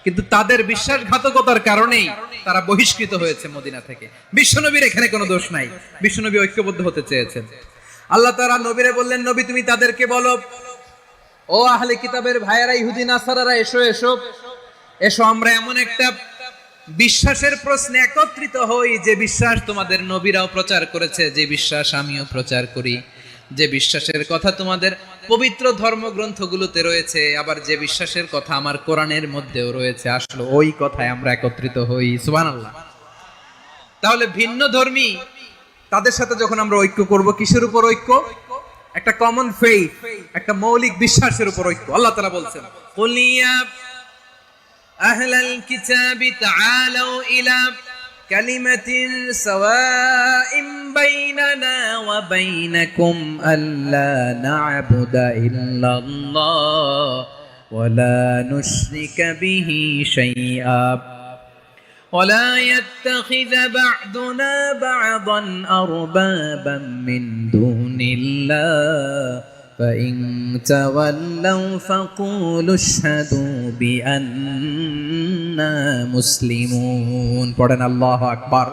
কিন্তু তাদের বিশ্বাসঘাতকতার কারণেই তারা বহিষ্কৃত হয়েছে মদিনা থেকে। বিশ্বনবীর এখানে কোনো দোষ নাই, বিশ্বনবী ঐক্যবদ্ধ হতে চেয়েছেন। আল্লাহ তাআলা নবীরে বললেন, নবী তুমি তাদেরকে বলো, ও আহলে কিতাবের ভাইয়েরা, ইহুদি নাসারারা, এসো এসো এসো, আমরা এমন একটা বিশ্বাসের প্রশ্নে একত্রিত হই যে বিশ্বাস তোমাদের নবীরাও প্রচার করেছে, যে বিশ্বাস আমিও প্রচার করি, যে বিশ্বাসের কথা তোমাদের পবিত্র ধর্মগ্রন্থগুলোতে রয়েছে, আবার যে বিশ্বাসের কথা আমার কোরআনের মধ্যেও রয়েছে, আসলে ওই কথায় আমরা একত্রিত হই। সুবহানাল্লাহ। তাহলে ভিন্ন ধর্মী তাদের সাথে যখন আমরা ঐক্য করব, কিসের উপর ঐক্য? একটা কমন ফেইথ, একটা মৌলিক বিশ্বাসের উপর ঐক্য। আল্লাহ তাআলা বলছেন, কুলিয়া আহলাল কিতাবি তাআলাউ ইলা কালিমাতিন সাওয়াইম বাইনানা ওয়া বাইনাকুম আল্লা না'বুদা ইল্লাল্লাহ ওয়া লা নুশরিকা বিহি শাইআ ولا يتخذ بعضنا بعضا أربابا من دون الله فإن تولوا فقولوا اشهدوا بأننا مسلمون। পড়েন আল্লাহু আকবার।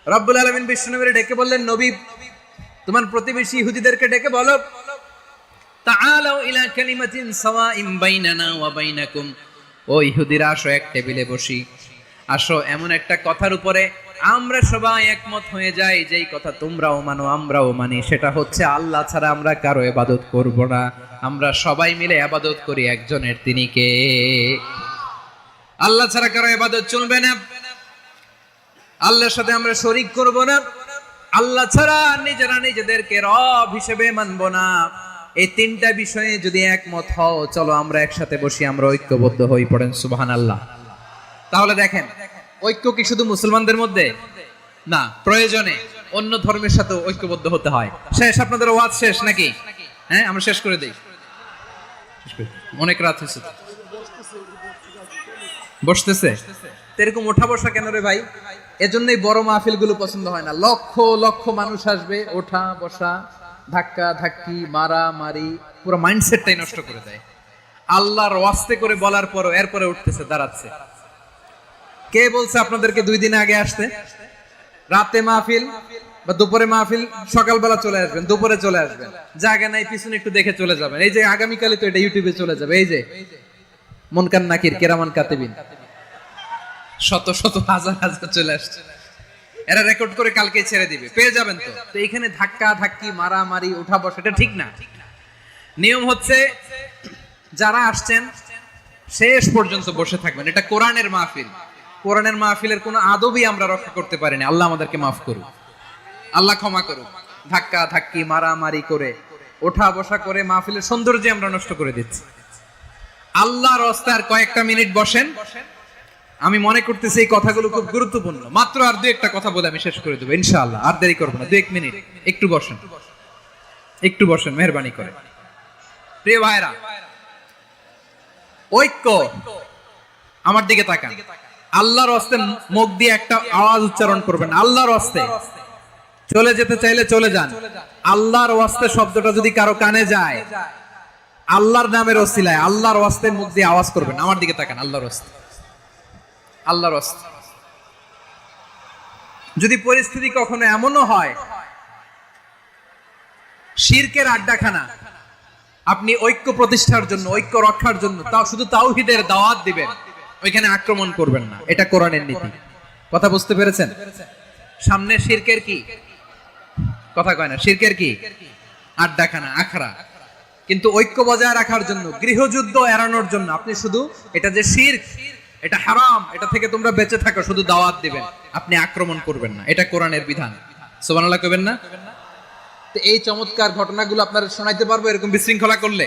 রব্বুল আলামিন বিশ্বনবীকে ডেকে বললেন, নবী তোমার প্রতিবেশী ইহুদিদেরকে ডেকে বলো, তাআলাউ ইলা কালিমাতিন সাওয়াইম বাইনানা ওয়া বাইনাকুম, ও ইহুদিরা আসো, এক টেবিলে বসি, আসো এমন একটা কথার উপরে আমরা সবাই একমত হয়ে যাই, যেই কথা তোমরাও মানো আমরাও মানি, সেটা হচ্ছে আল্লাহ ছাড়া আমরা কারো ইবাদত করব না, আমরা সবাই মিলে ইবাদত করি একজনের, তিনি কে? আল্লাহ ছাড়া কারো ইবাদত চলবে না, আল্লাহর সাথে আমরা শরীক করব না, আল্লাহ ছাড়া নিজেরা নিজেদেরকে রব হিসেবে মানব না। এই তিনটা বিষয়ে যদি একমত হও, চলো আমরা একসাথে বসি, আমরা ঐক্যবদ্ধ হই। পড়েন সুবহানাল্লাহ। তাহলে দেখেন, ঐক্য কি শুধু মুসলমানদের মধ্যে না, প্রয়োজনে অন্য ধর্মের সাথে ঐক্যবদ্ধ হতে হয়। শেষ? আপনাদের ওয়াজ শেষ নাকি? হ্যাঁ, আমরা শেষ করে দেই, অনেক রাত হয়েছে। বসতেছে এরকম ওঠা বসা কেন রে ভাই? এজন্যই বড় মাহফিল গুলো পছন্দ হয় না। লক্ষ লক্ষ মানুষ আসবে, ওঠা বসা, ধাক্কা ধাক্কি, মারা মারি, পুরো মাইন্ডসেটটাই নষ্ট করে দেয়। আল্লাহর ওয়াস্তে করে বলার পরও এরপরে উঠতেছে, দাঁড়াচ্ছে। কে বলছে আপনাদেরকে 2 দিন আগে আসতে? রাতে মাহফিল বা দুপুরে মাহফিল, সকালবেলা চলে আসবেন, দুপুরে চলে আসবেন, জায়গা নাই পিছনে একটু দেখে চলে যাবেন। এই যে আগামীকালই তো এটা ইউটিউবে চলে যাবে, এই যে মুনকার নাকির কিরামান কাতিবিন, শত শত হাজার হাজার চলে আসছে, এরা রেকর্ড করে কালকে ছেড়ে দিবে, পেয়ে যাবেন। তো এইখানে ধাক্কা ধাক্কি, মারামারি, উঠা বসা, এটা ঠিক না। নিয়ম হচ্ছে যারা আসছেন শেষ পর্যন্ত বসে থাকবেন। এটা কোরআনের মাহফিল, কোরআনের মাহফিলের কোনো আদবই আমরা রক্ষা করতে পারিনি। আল্লাহ আমাদেরকে মাফ করুক, আল্লাহ ক্ষমা করুক। ধাক্কা ধাক্কি, মারামারি করে, ওঠা বসা করে মাহফিলের সৌন্দর্য আমরা নষ্ট করে দিচ্ছি। আল্লাহর রাস্তায় কয়েকটা মিনিট বসেন। আমি মনে করতেছি এই কথাগুলো খুব গুরুত্বপূর্ণ। মাত্র আর 2-1টা কথা বলে আমি শেষ করে দেবো ইনশাআল্লাহ, আর দেরি করবো না। 2-1 মিনিট একটু বসেন, একটু বসেন মেহরবানি করে। প্রিয় ভাইরা, ঐক্য আমার দিকে তাকান, আল্লাহর হস্তে মুখ দিয়ে একটা আওয়াজ উচ্চারণ করবেন, আল্লাহর হস্তে। চলে যেতে চাইলে চলে যান। আল্লাহর ওয়াস্তে শব্দটা যদি কারো কানে যায়, আল্লাহর নামের ওসিলায় আল্লাহর ওয়াস্তে মুখ দিয়ে আওয়াজ করবেন, আমার দিকে তাকান, আল্লাহর ওয়াস্তে, আল্লাহর ওয়াস্তে। যদি পরিস্থিতি কখনো এমনও হয় শিরকের আড্ডাখানা, আপনি ঐক্য প্রতিষ্ঠার জন্য, ঐক্য রক্ষার জন্য তাও শুধু তাওহীদের দাওয়াত দিবেন, ওইখানে আক্রমণ করবেন না। এটা কোরআনের নীতি। কথা বুঝতে পেরেছেন? সামনে শিরকের কি কথা কয় না, শিরকের কি আড্ডাখানা, আখড়া। কিন্তু ঐক্য বজায় রাখার জন্য, গৃহযুদ্ধ এড়ানোর জন্য আপনি শুধু এটা যে শিরক, এটা হারাম, এটা থেকে তোমরা বেঁচে থাকো, শুধু দাওয়াত দিবেন, আপনি আক্রমণ করবেন না। এটা কোরআনের বিধান। সুবহানাল্লাহ কইবেন না? তো এই চমৎকার ঘটনাগুলো আপনারা শোনাইতে পারবো এরকম বিশৃঙ্খলা করলে।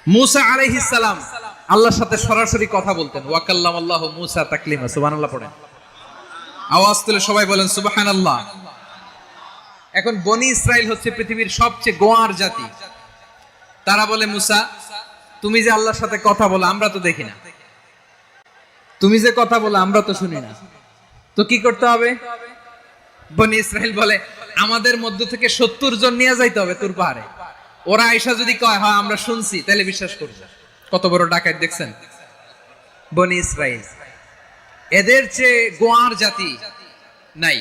মুসা আলাইহিস সালাম আল্লাহর সাথে সরাসরি কথা বলতেন। ওয়া কাল্লামাল্লাহু মুসা তাকলিমা। সুবহানাল্লাহ পড়েন, আওয়াজ তুলে সবাই বলেন সুবহানাল্লাহ। এখন বনি ইসরাইল হচ্ছে পৃথিবীর সবচেয়ে গোয়ার জাতি। তারা বলে, মুসা তুমি যে আল্লাহর সাথে কথা বলো আমরা তো দেখি না, তুমি যে কথা বলো আমরা তো শুনি না, তো কি করতে হবে? বনি ইসরাইল বলে, আমাদের মধ্য থেকে 70 জন নিয়ে যাইতে হবে তুর পাহাড়ে। ওরা আয়েশা যদি কয় হ্যাঁ আমরা শুনছি, তাহলে বিশ্বাস করব। কত বড় ডাকাত দেখছেন বনি ইসরাইল। এদের চেয়ে গোয়ার জাতি নাই।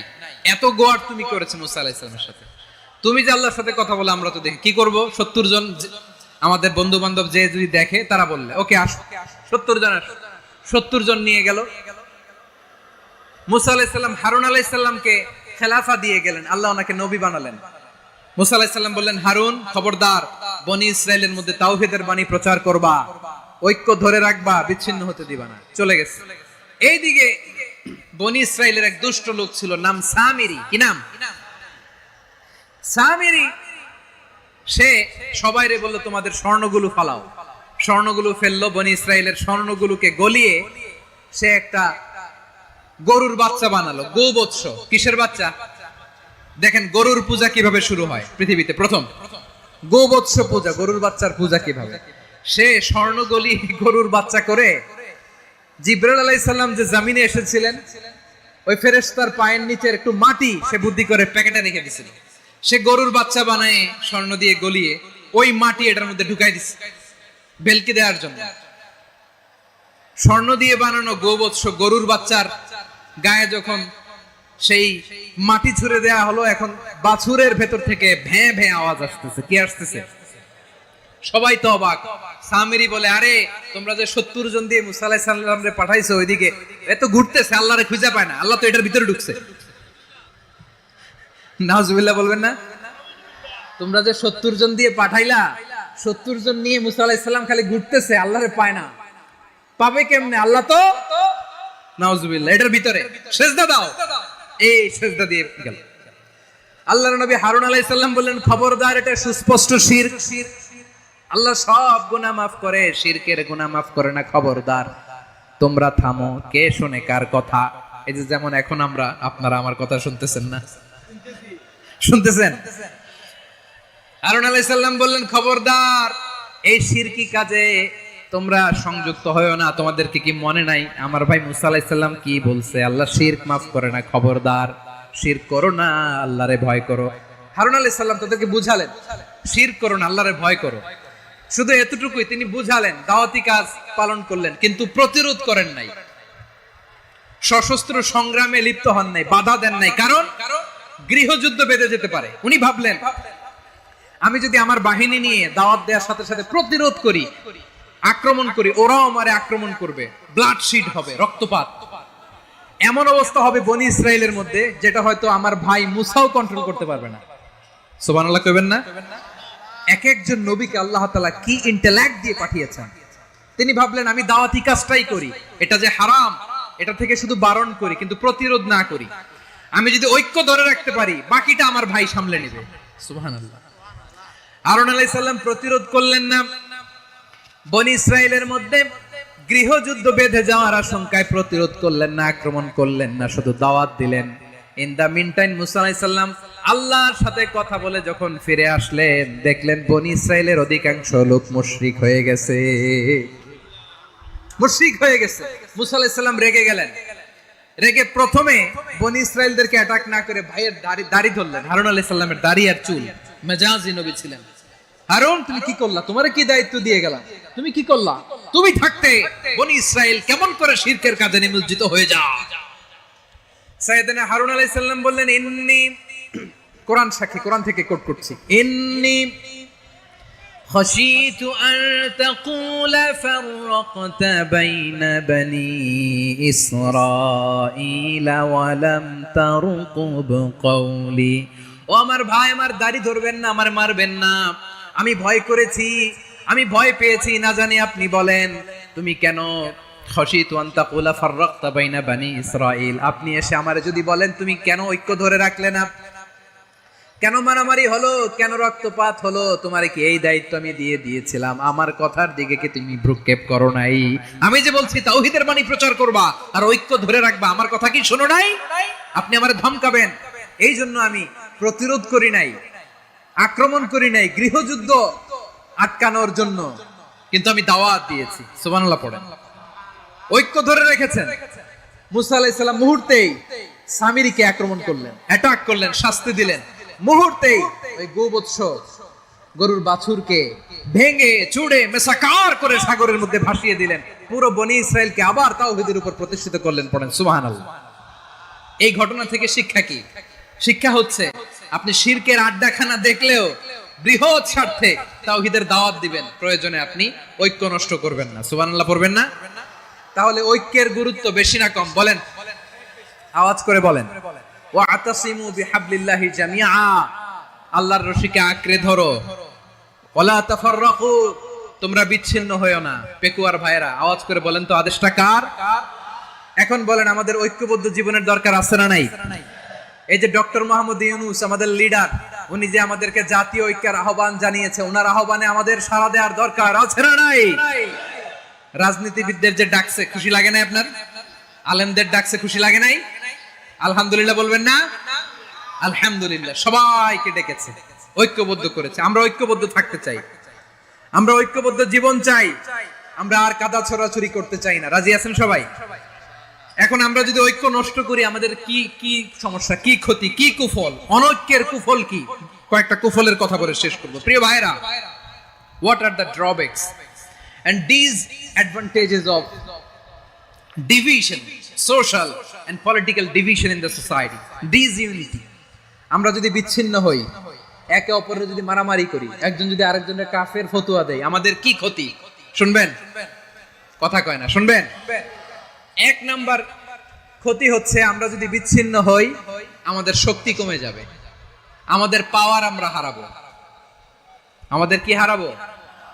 এত গোয়ার তুমি করেছো মুসা আলাইহিস সালামের সাথে। তুমি যে আল্লাহর সাথে কথা বলে আমরা তো দেখি, কি করব? 70 জন আমাদের বন্ধু বান্ধব যে যদি দেখে, তারা বললে ওকে আসো, 70 জন আসো। 70 জন নিয়ে গেল। মুসা আলাইহিস সালাম হারুন আলাইহিস সালামকে খেলাফা দিয়ে গেলেন, আল্লাহ ওনাকে নবী বানালেন। মুসা আলাইহিস সালাম বললেন, হারুন খবরদার, বনি ইসরাইলের মধ্যে তাওহীদের বাণী প্রচার করবা, ঐক্য ধরে রাখবা, বিচ্ছিন্ন হতে দিবা না। চলে গেছে। এইদিকে বনি ইসরাইলের এক দুষ্ট লোক ছিল, নাম সামিরি। কি নাম? সামিরি। সে সবাইরে বলল তোমাদের স্বর্ণগুলো ফালাও। স্বর্ণগুলো ফেললো। বনি ইসরাইলের স্বর্ণগুলোকে গলিয়ে সে একটা গরুর বাচ্চা বানালো। গোবৎস। কিসের বাচ্চা? দেখেন গরুর পূজা কিভাবে শুরু হয় পৃথিবীতে প্রথম। গোবৎস পূজা, গরুর বাচ্চার পূজা কিভাবে। সে স্বর্ণ গলি গরুর বাচ্চা করে জিবরাইল আলাইহিস সালাম যে জমিনে এসেছিলেন, ওই ফেরেশতার পায়ের নিচের একটু মাটি সে বুদ্ধি করে প্যাকেটে রেখে দিয়েছিল। সে গরুর বাচ্চা বানায় স্বর্ণ দিয়ে গলিয়ে ওই মাটি এটার মধ্যে ঢুকাই দিছে বেলকি দেওয়ার জন্য। স্বর্ণ দিয়ে বানানো গোবৎস গরুর বাচ্চার গায়ে যখন সেই মাটি ছুঁড়ে দেয়া হলো, এখন বাছুরের ভেতর থেকে ভ্যাঁ ভ্যাঁ আওয়াজ আসতেছে। কি আসতেছে? সবাই তো অবাক। সামিরি বলে, আরে তোমরা যে 70 জন দিয়ে মুসা আলাইহিস সালামরে পাঠাইছো, ওইদিকে এত ঘুরতেছে, আল্লাহরে খুঁজে পায় না, আল্লাহ তো এটার ভিতরে ঢুকছে। নাউজুবিল্লাহ বলবেন না? তোমরা যে 70 জন দিয়ে পাঠাইলা, 70 জন নিয়ে মুসা আলাইহিস সালাম খালি ঘুরতেছে, আল্লাহরে পায় না। পাবে কেমনে? আল্লাহ তো নাউজুবিল্লাহ এটার ভিতরে। সিজদা দাও। এই সিজদা দিয়ে গেল। আল্লাহর নবী হারুন আলাইহিস সালাম বললেন, খবরদার, এটা সুস্পষ্ট শিরক। আল্লাহ সব গুনাহ মাফ করে, শিরকের গুনাহ মাফ করে না, খবরদার তোমরা থামো। কে শুনে কার কথা? এই যে যেমন এখন আপনারা আমার কথা শুনতেছেন না? শুনতেছেন? হারুন আলাইহিস সালাম বললেন, খবরদার, এই শিরকি কাজে তোমরা সংযুক্ত হয়ো না। তোমাদেরকে কি মনে নাই আমার ভাই মুসা আলাইহিস সালাম কি বলছে? আল্লাহ শিরক মাফ করে না, খবরদার শিরক করো না, আল্লাহরে ভয় করো। হারুন আলাইহিস সালাম তাদেরকে বুঝালেন, শিরক করো না, আল্লাহরে ভয় করো। শুধু এতটুকুই তিনি বুঝালেন, দাওয়াতি কাজ পালন করলেন, কিন্তু প্রতিরোধ করেন নাই, সশস্ত্র সংগ্রামে লিপ্ত হন নাই, বাধা দেন নাই। কারণ গৃহযুদ্ধ বেঁধে যেতে পারে। উনি ভাবলেন, আমি যদি আমার বাহিনী নিয়ে দাওয়াত দেওয়ার সাথে সাথে প্রতিরোধ করি, আক্রমণ করি, ওরাও আমারে আক্রমণ করবে, ব্লাডশিড হবে, রক্তপাত। এমন অবস্থা হবে বনি ইসরাইলের মধ্যে যেটা হয়তো আমার ভাই মুসাও কন্ট্রোল করতে পারবে না। সুবহানাল্লাহ কইবেন না? এক একজন নবীকে আল্লাহ তাআলা কি ইন্টেলেক্ট দিয়ে পাঠিয়েছেন। তিনি ভাবলেন, আমি দাওয়াতি কাজটাই করি, এটা যে হারাম এটা থেকে শুধু বারণ করি, কিন্তু প্রতিরোধ না করি। আমি যদি ঐক্য ধরে রাখতে পারি, বাকিটা আমার ভাই সামলে নেবে। সুবহানাল্লাহ। হারুন আলাইহিস সালাম প্রতিরোধ করলেন না। বনি ইসরাইলের মধ্যে গৃহযুদ্ধ বেঁধে যাওয়ার আশঙ্কায় প্রতিরোধ করলেন না, আক্রমণ করলেন না, শুধু দাওয়াত দিলেন। ইন দা মিন টাইম মুসা আলাইহিস সালাম আল্লাহর সাথে কথা বলে যখন ফিরে আসলেন, দেখলেন বনি ইসরাইলের অধিকাংশ লোক মুশরিক হয়ে গেছে। মুশরিক হয়ে গেছে। মুসা আলাইহিস সালাম রেগে গেলেন। রেগে প্রথমে বনি ইসরাইলদেরকে অ্যাটাক না করে ভাইয়ের দাড়ি ধরলেন। হারুন আলাইহিস সালামের দাড়ি আর চুল। মেজাজি নবী ছিলেন। হারুন, তুমি কি করলা? তোমারে কি দায়িত্ব দিয়ে গেলাম? তুমি কি করলা? তুমি থাকতে বনি ইসরাইল কেমন করে শিরকের কাজে নিমজ্জিত হয়ে যায়? সাইয়েদনা হারুন আলাইহিস সালাম বললেন, ইন্নী, কোরআন সাক্ষী, কোরআন থেকে কোট করছি, ইন্নী خشيت أن تقول فرقت بين بني إسرائيل ولم ترقب قولي। ও আমার ভাই, আমার দাড়ি ধরবেন না, আমার মারবেন না। আমি ভয় করেছি, আমি ভয় পেয়েছি, না জানি আপনি বলেন তুমি কেন খশিতু আন তাকুলা ফাররাকতা বাইনা বানি ইসরাইল, আপনি এসে আমারে যদি বলেন তুমি কেন ঐক্য ধরে রাখলে না, কেন মারামারি হলো, কেন রক্তপাত হলো, তোমারে কি এই দায়িত্ব আমি দিয়ে দিয়েছিলাম? আমার কথার দিকে কি তুমি ভ্রুক্ষেপ করো নাই? আমি যে বলছি তাওহীদের বাণী প্রচার করবা আর ঐক্য ধরে রাখবা, আমার কথা কি শোনো নাই? আপনি আমারে ধমকাবেন, এই জন্য আমি প্রতিরোধ করি নাই, আক্রমণ করি নাই, গৃহযুদ্ধ আটকানোর জন্য কিন্তু আমি দাওয়াত দিয়েছি। সুবহানাল্লাহ পড়েন। ঐক্য ধরে রেখেছেন। মুসা আলাইহিস সালাম মুহূর্তেই সামিরীকে আক্রমণ করলেন, অ্যাটাক করলেন, শাস্তি দিলেন। মুহূর্তেই ওই গোবৎস গরুর বাছুরকে ভেঙে চুড়ে মেসাকার করে সাগরের মধ্যে ভাসিয়ে দিলেন। পুরো বনি ইসরাইলকে আবার তাওহীদের উপর প্রতিষ্ঠিত করলেন। পড়েন সুবহানাল্লাহ। এই ঘটনা থেকে শিক্ষা কি? শিক্ষা হচ্ছে আপনি শিরকের আড্ডাখানা দেখলেও বৃহৎ স্বার্থে তাওহীদের দাওয়াত দিবেন, প্রয়োজনে আপনি ঐক্য নষ্ট করবেন না। সুবহানাল্লাহ পড়বেন না? তাহলে ঐক্যের গুরুত্ব বেশি না কম? বলেন, আওয়াজ করে বলেন। ওয়াতাসিমু বিহাবলিল্লাহি জামিআ, আল্লাহর রশিকে আঁকড়ে ধরো। ওয়ালা তাফাররাকু, তোমরা বিচ্ছিন্ন হয়ো না। পেকুয়ার ভাইরা আওয়াজ করে বলেন তো, আদেশটা কার? এখন বলেন, আমাদের ঐক্যবদ্ধ জীবনের দরকার আছে না নাই? এই যে ডক্টর মোহাম্মদ ইউনূস আমাদের লিডার, উনি যে আমাদেরকে জাতীয় ঐক্যের আহ্বান জানিয়েছে, ওনার আহ্বানে আমাদের সাড়া দেওয়ার দরকার আছে না নাই? রাজনীতিবিদদের যে ডাকছে, খুশি লাগে না আপনার? আলেমদের ডাকছে, খুশি লাগে নাই? আলহামদুলিল্লাহ বলবেন না? আলহামদুলিল্লাহ, সবাইকে ডেকেছে, ঐক্যবদ্ধ করেছে। আমরা ঐক্যবদ্ধ থাকতে চাই, আমরা ঐক্যবদ্ধ জীবন চাই, আমরা আর কাদা ছড়াছড়ি করতে চাই না। রাজি আছেন সবাই? এখন আমরা যদি ঐক্য নষ্ট করি, আমাদের কি কি সমস্যা, কি ক্ষতি, কি কুফল? অনৈক্যের কুফল কি? কয়েকটা কুফলের কথা বলে শেষ করব। প্রিয় ভাইরা, what are the drawbacks and disadvantages of division, social and political division in the society? Disunity, আমরা যদি বিচ্ছিন্ন হই, একে অপরের যদি মারামারি করি, একজন যদি আরেকজনের কাফের ফতোয়া দেয়, আমাদের কি ক্ষতি? শুনবেন? কথা কয় না, শুনবেন? এক নাম্বার ক্ষতি হচ্ছে, আমরা যদি বিচ্ছিন্ন হই, আমাদের শক্তি কমে যাবে, আমাদের পাওয়ার আমরা হারাবো। আমাদের কি হারাবো?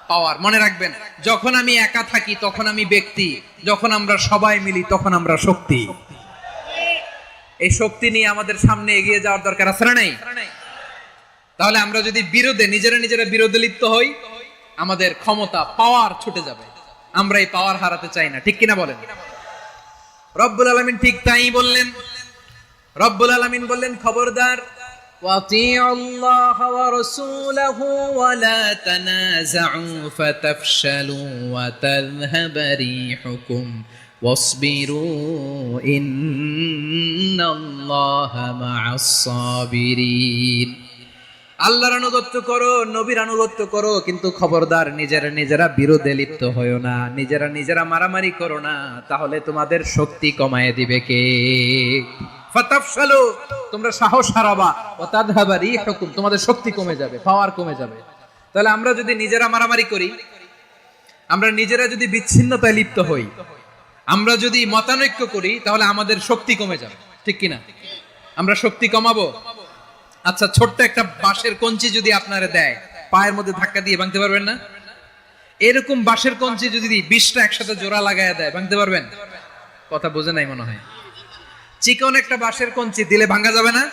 পাওয়ার। মনে রাখবেন, যখন আমি একা থাকি তখন আমি ব্যক্তি, যখন আমরা সবাই মিলি তখন আমরা শক্তি। এই শক্তি নিয়ে আমাদের সামনে এগিয়ে যাওয়ার দরকার আছে না নাই? তাহলে আমরা যদি নিজেরা বিরোধে লিপ্ত হই, আমাদের ক্ষমতা, পাওয়ার ছুটে যাবে। আমরা এই পাওয়ার হারাতে চাই না, ঠিক কিনা বলেন? রব্বুল আলামিন ঠিক তাই বললেন। রব্বুল আলামিন বললেন, খবরদার, ওয়াতিউল্লাহ ওয়া রাসূলাহু ওয়া লা তানাযাউ ফাতাফশালু ওয়া তাযহাবা রিহুকুম ওয়াসবিরু ইন্নাল্লাহা মা'আস সাবিরিন। আল্লাহর আনুগত্য করো, নবীর আনুগত্য করো, কিন্তু খবরদার নিজেরা বিরোধে লিপ্ত হয়ো না, নিজেরা মারামারি করো না, তাহলে তোমাদের শক্তি কমায় দিবে কে? ফাতাফশালু, তোমরা সাহস হারাবা, ওয়া তাযহাবা রিহুকুম, তোমাদের শক্তি কমে যাবে, পাওয়ার কমে যাবে। তাহলে আমরা যদি নিজেরা মারামারি করি, আমরা নিজেরা যদি বিচ্ছিন্নতায় লিপ্ত হই, আমরা যদি মতানৈক্য করি, তাহলে আমাদের শক্তি কমে যাবে, ঠিক কিনা? আমরা শক্তি কমাবো। আচ্ছা, ছোট্ট একটা বাঁশের কঞ্চি যদি আপনারা দেয়, পায়ের মধ্যে ধাক্কা দিয়ে ভাঙতে পারবেন না? এরকম বাঁশের কঞ্চি যদি 20টা একসাথে জোড়া লাগায় দেয়, ভাঙতে পারবেন? কথা বোঝে নাই মনে হয়। চিকন একটা বাঁশের কঞ্চি দিলে ভাঙা যাবে না?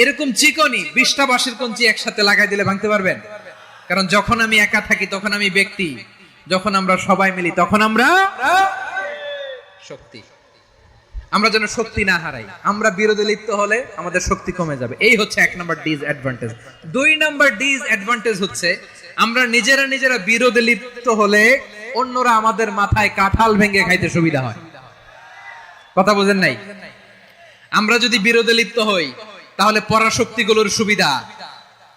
এরকম চিকনই 20টা বাঁশের কঞ্চি একসাথে লাগাই দিলে ভাঙতে পারবেন? কারণ যখন আমি একা থাকি তখন আমি ব্যক্তি, যখন আমরা সবাই মিলি তখন আমরা শক্তি। আমরা যেন শক্তি না হারাই। আমরা বিরোধে লিপ্ত হলে আমাদের শক্তি কমে যাবে। এই হচ্ছে 1 নাম্বার ডিসঅ্যাডভান্টেজ। 2 নাম্বার ডিসঅ্যাডভান্টেজ হচ্ছে, আমরা নিজেরা বিরোধে লিপ্ত হলে অন্যরা আমাদের মাথায় কাঁঠাল ভেঙে খাইতে সুবিধা হয়। কথা বুঝেন নাই? আমরা যদি বিরোধে লিপ্ত হই তাহলে পরাশক্তিগুলোর সুবিধা,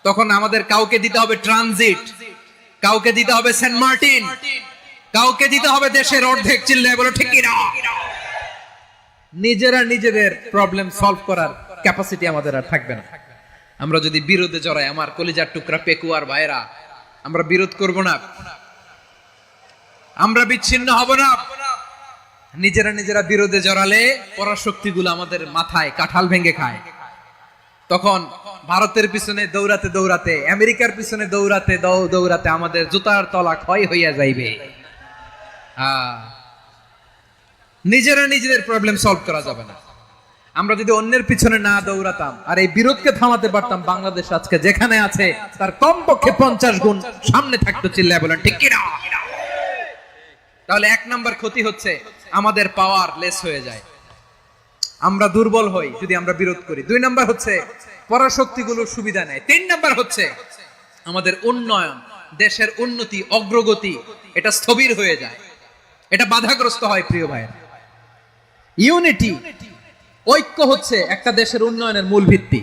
তখন আমাদের কাউকে দিতে হবে ট্রানজিট, কাউকে দিতে হবে সেন্ট মার্টিন, কাউকে দিতে হবে দেশের অর্ধেক। চিল্লায় বলো ঠিক কিনা? নিজেরা নিজেদের প্রবলেম সলভ করার ক্যাপাসিটি আমাদের আর থাকবে না। আমরা যদি বিরোধে জড়াই, আমার কলিজার টুকরা পেকুয়ার ভাইরা, আমরা বিরোধ করব না, আমরা বিচ্ছিন্ন হব না। নিজেরা নিজেরা বিরোধে জড়ালে পরাশক্তিগুলো আমাদের মাথায় কাঁঠাল ভেঙে খায়। তখন ভারতের পিছনে দৌড়াতে দৌড়াতে, আমেরিকার পিছনে দৌড়াতে দৌড়াতে আমাদের জুতার তলা ক্ষয় হইয়া যাইবে। নিজেরা নিজেদের প্রবলেম সলভ করা যাবে না। আমরা যদি অন্যের পিছনে না দৌড়াতাম আর এই বিরোধকে থামাতে পারতাম, বাংলাদেশ আজকে যেখানে আছে তার কমপক্ষে 50 গুণ সামনে থাকতো। চিল্লায় বলেন ঠিক কিনা? তাহলে এক নাম্বার ক্ষতি হচ্ছে আমাদের পাওয়ার লেস হয়ে যায়, আমরা দুর্বল হই যদি আমরা বিরোধ করি। 2 নাম্বার হচ্ছে পরাশক্তিগুলোর সুবিধা নেয়। 3 নাম্বার হচ্ছে আমাদের উন্নয়ন, দেশের উন্নতি, অগ্রগতি এটা স্থবির হয়ে যায়, এটা বাধাগ্রস্ত হয়। প্রিয় ভাই, ইউনিটি, ঐক্য হচ্ছে একটা দেশের উন্নয়নের মূল ভিত্তি।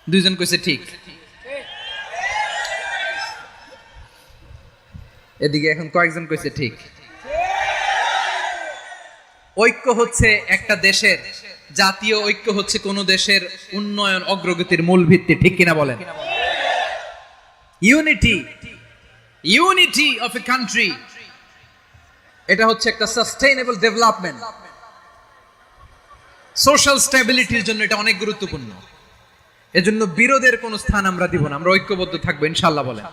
2 জন কইছে ঠিক, এদিকে এখন কয়েকজন কইছে ঠিক। ঐক্য হচ্ছে একটা দেশের, জাতীয় ঐক্য হচ্ছে কোন দেশের উন্নয়ন অগ্রগতির মূল ভিত্তি। ঠিক কিনা বলেন? ইউনিটি অফ এ কান্ট্রি, এটা হচ্ছে একটা সাস্টেইনেবল ডেভেলপমেন্ট, সোশ্যাল স্টেবিলিটির জন্য এটা অনেক গুরুত্বপূর্ণ। এজন্য বিরোধের কোনো স্থান আমরা দিব না, আমরা ঐক্যবদ্ধ থাকবো ইনশাআল্লাহ। বলেন,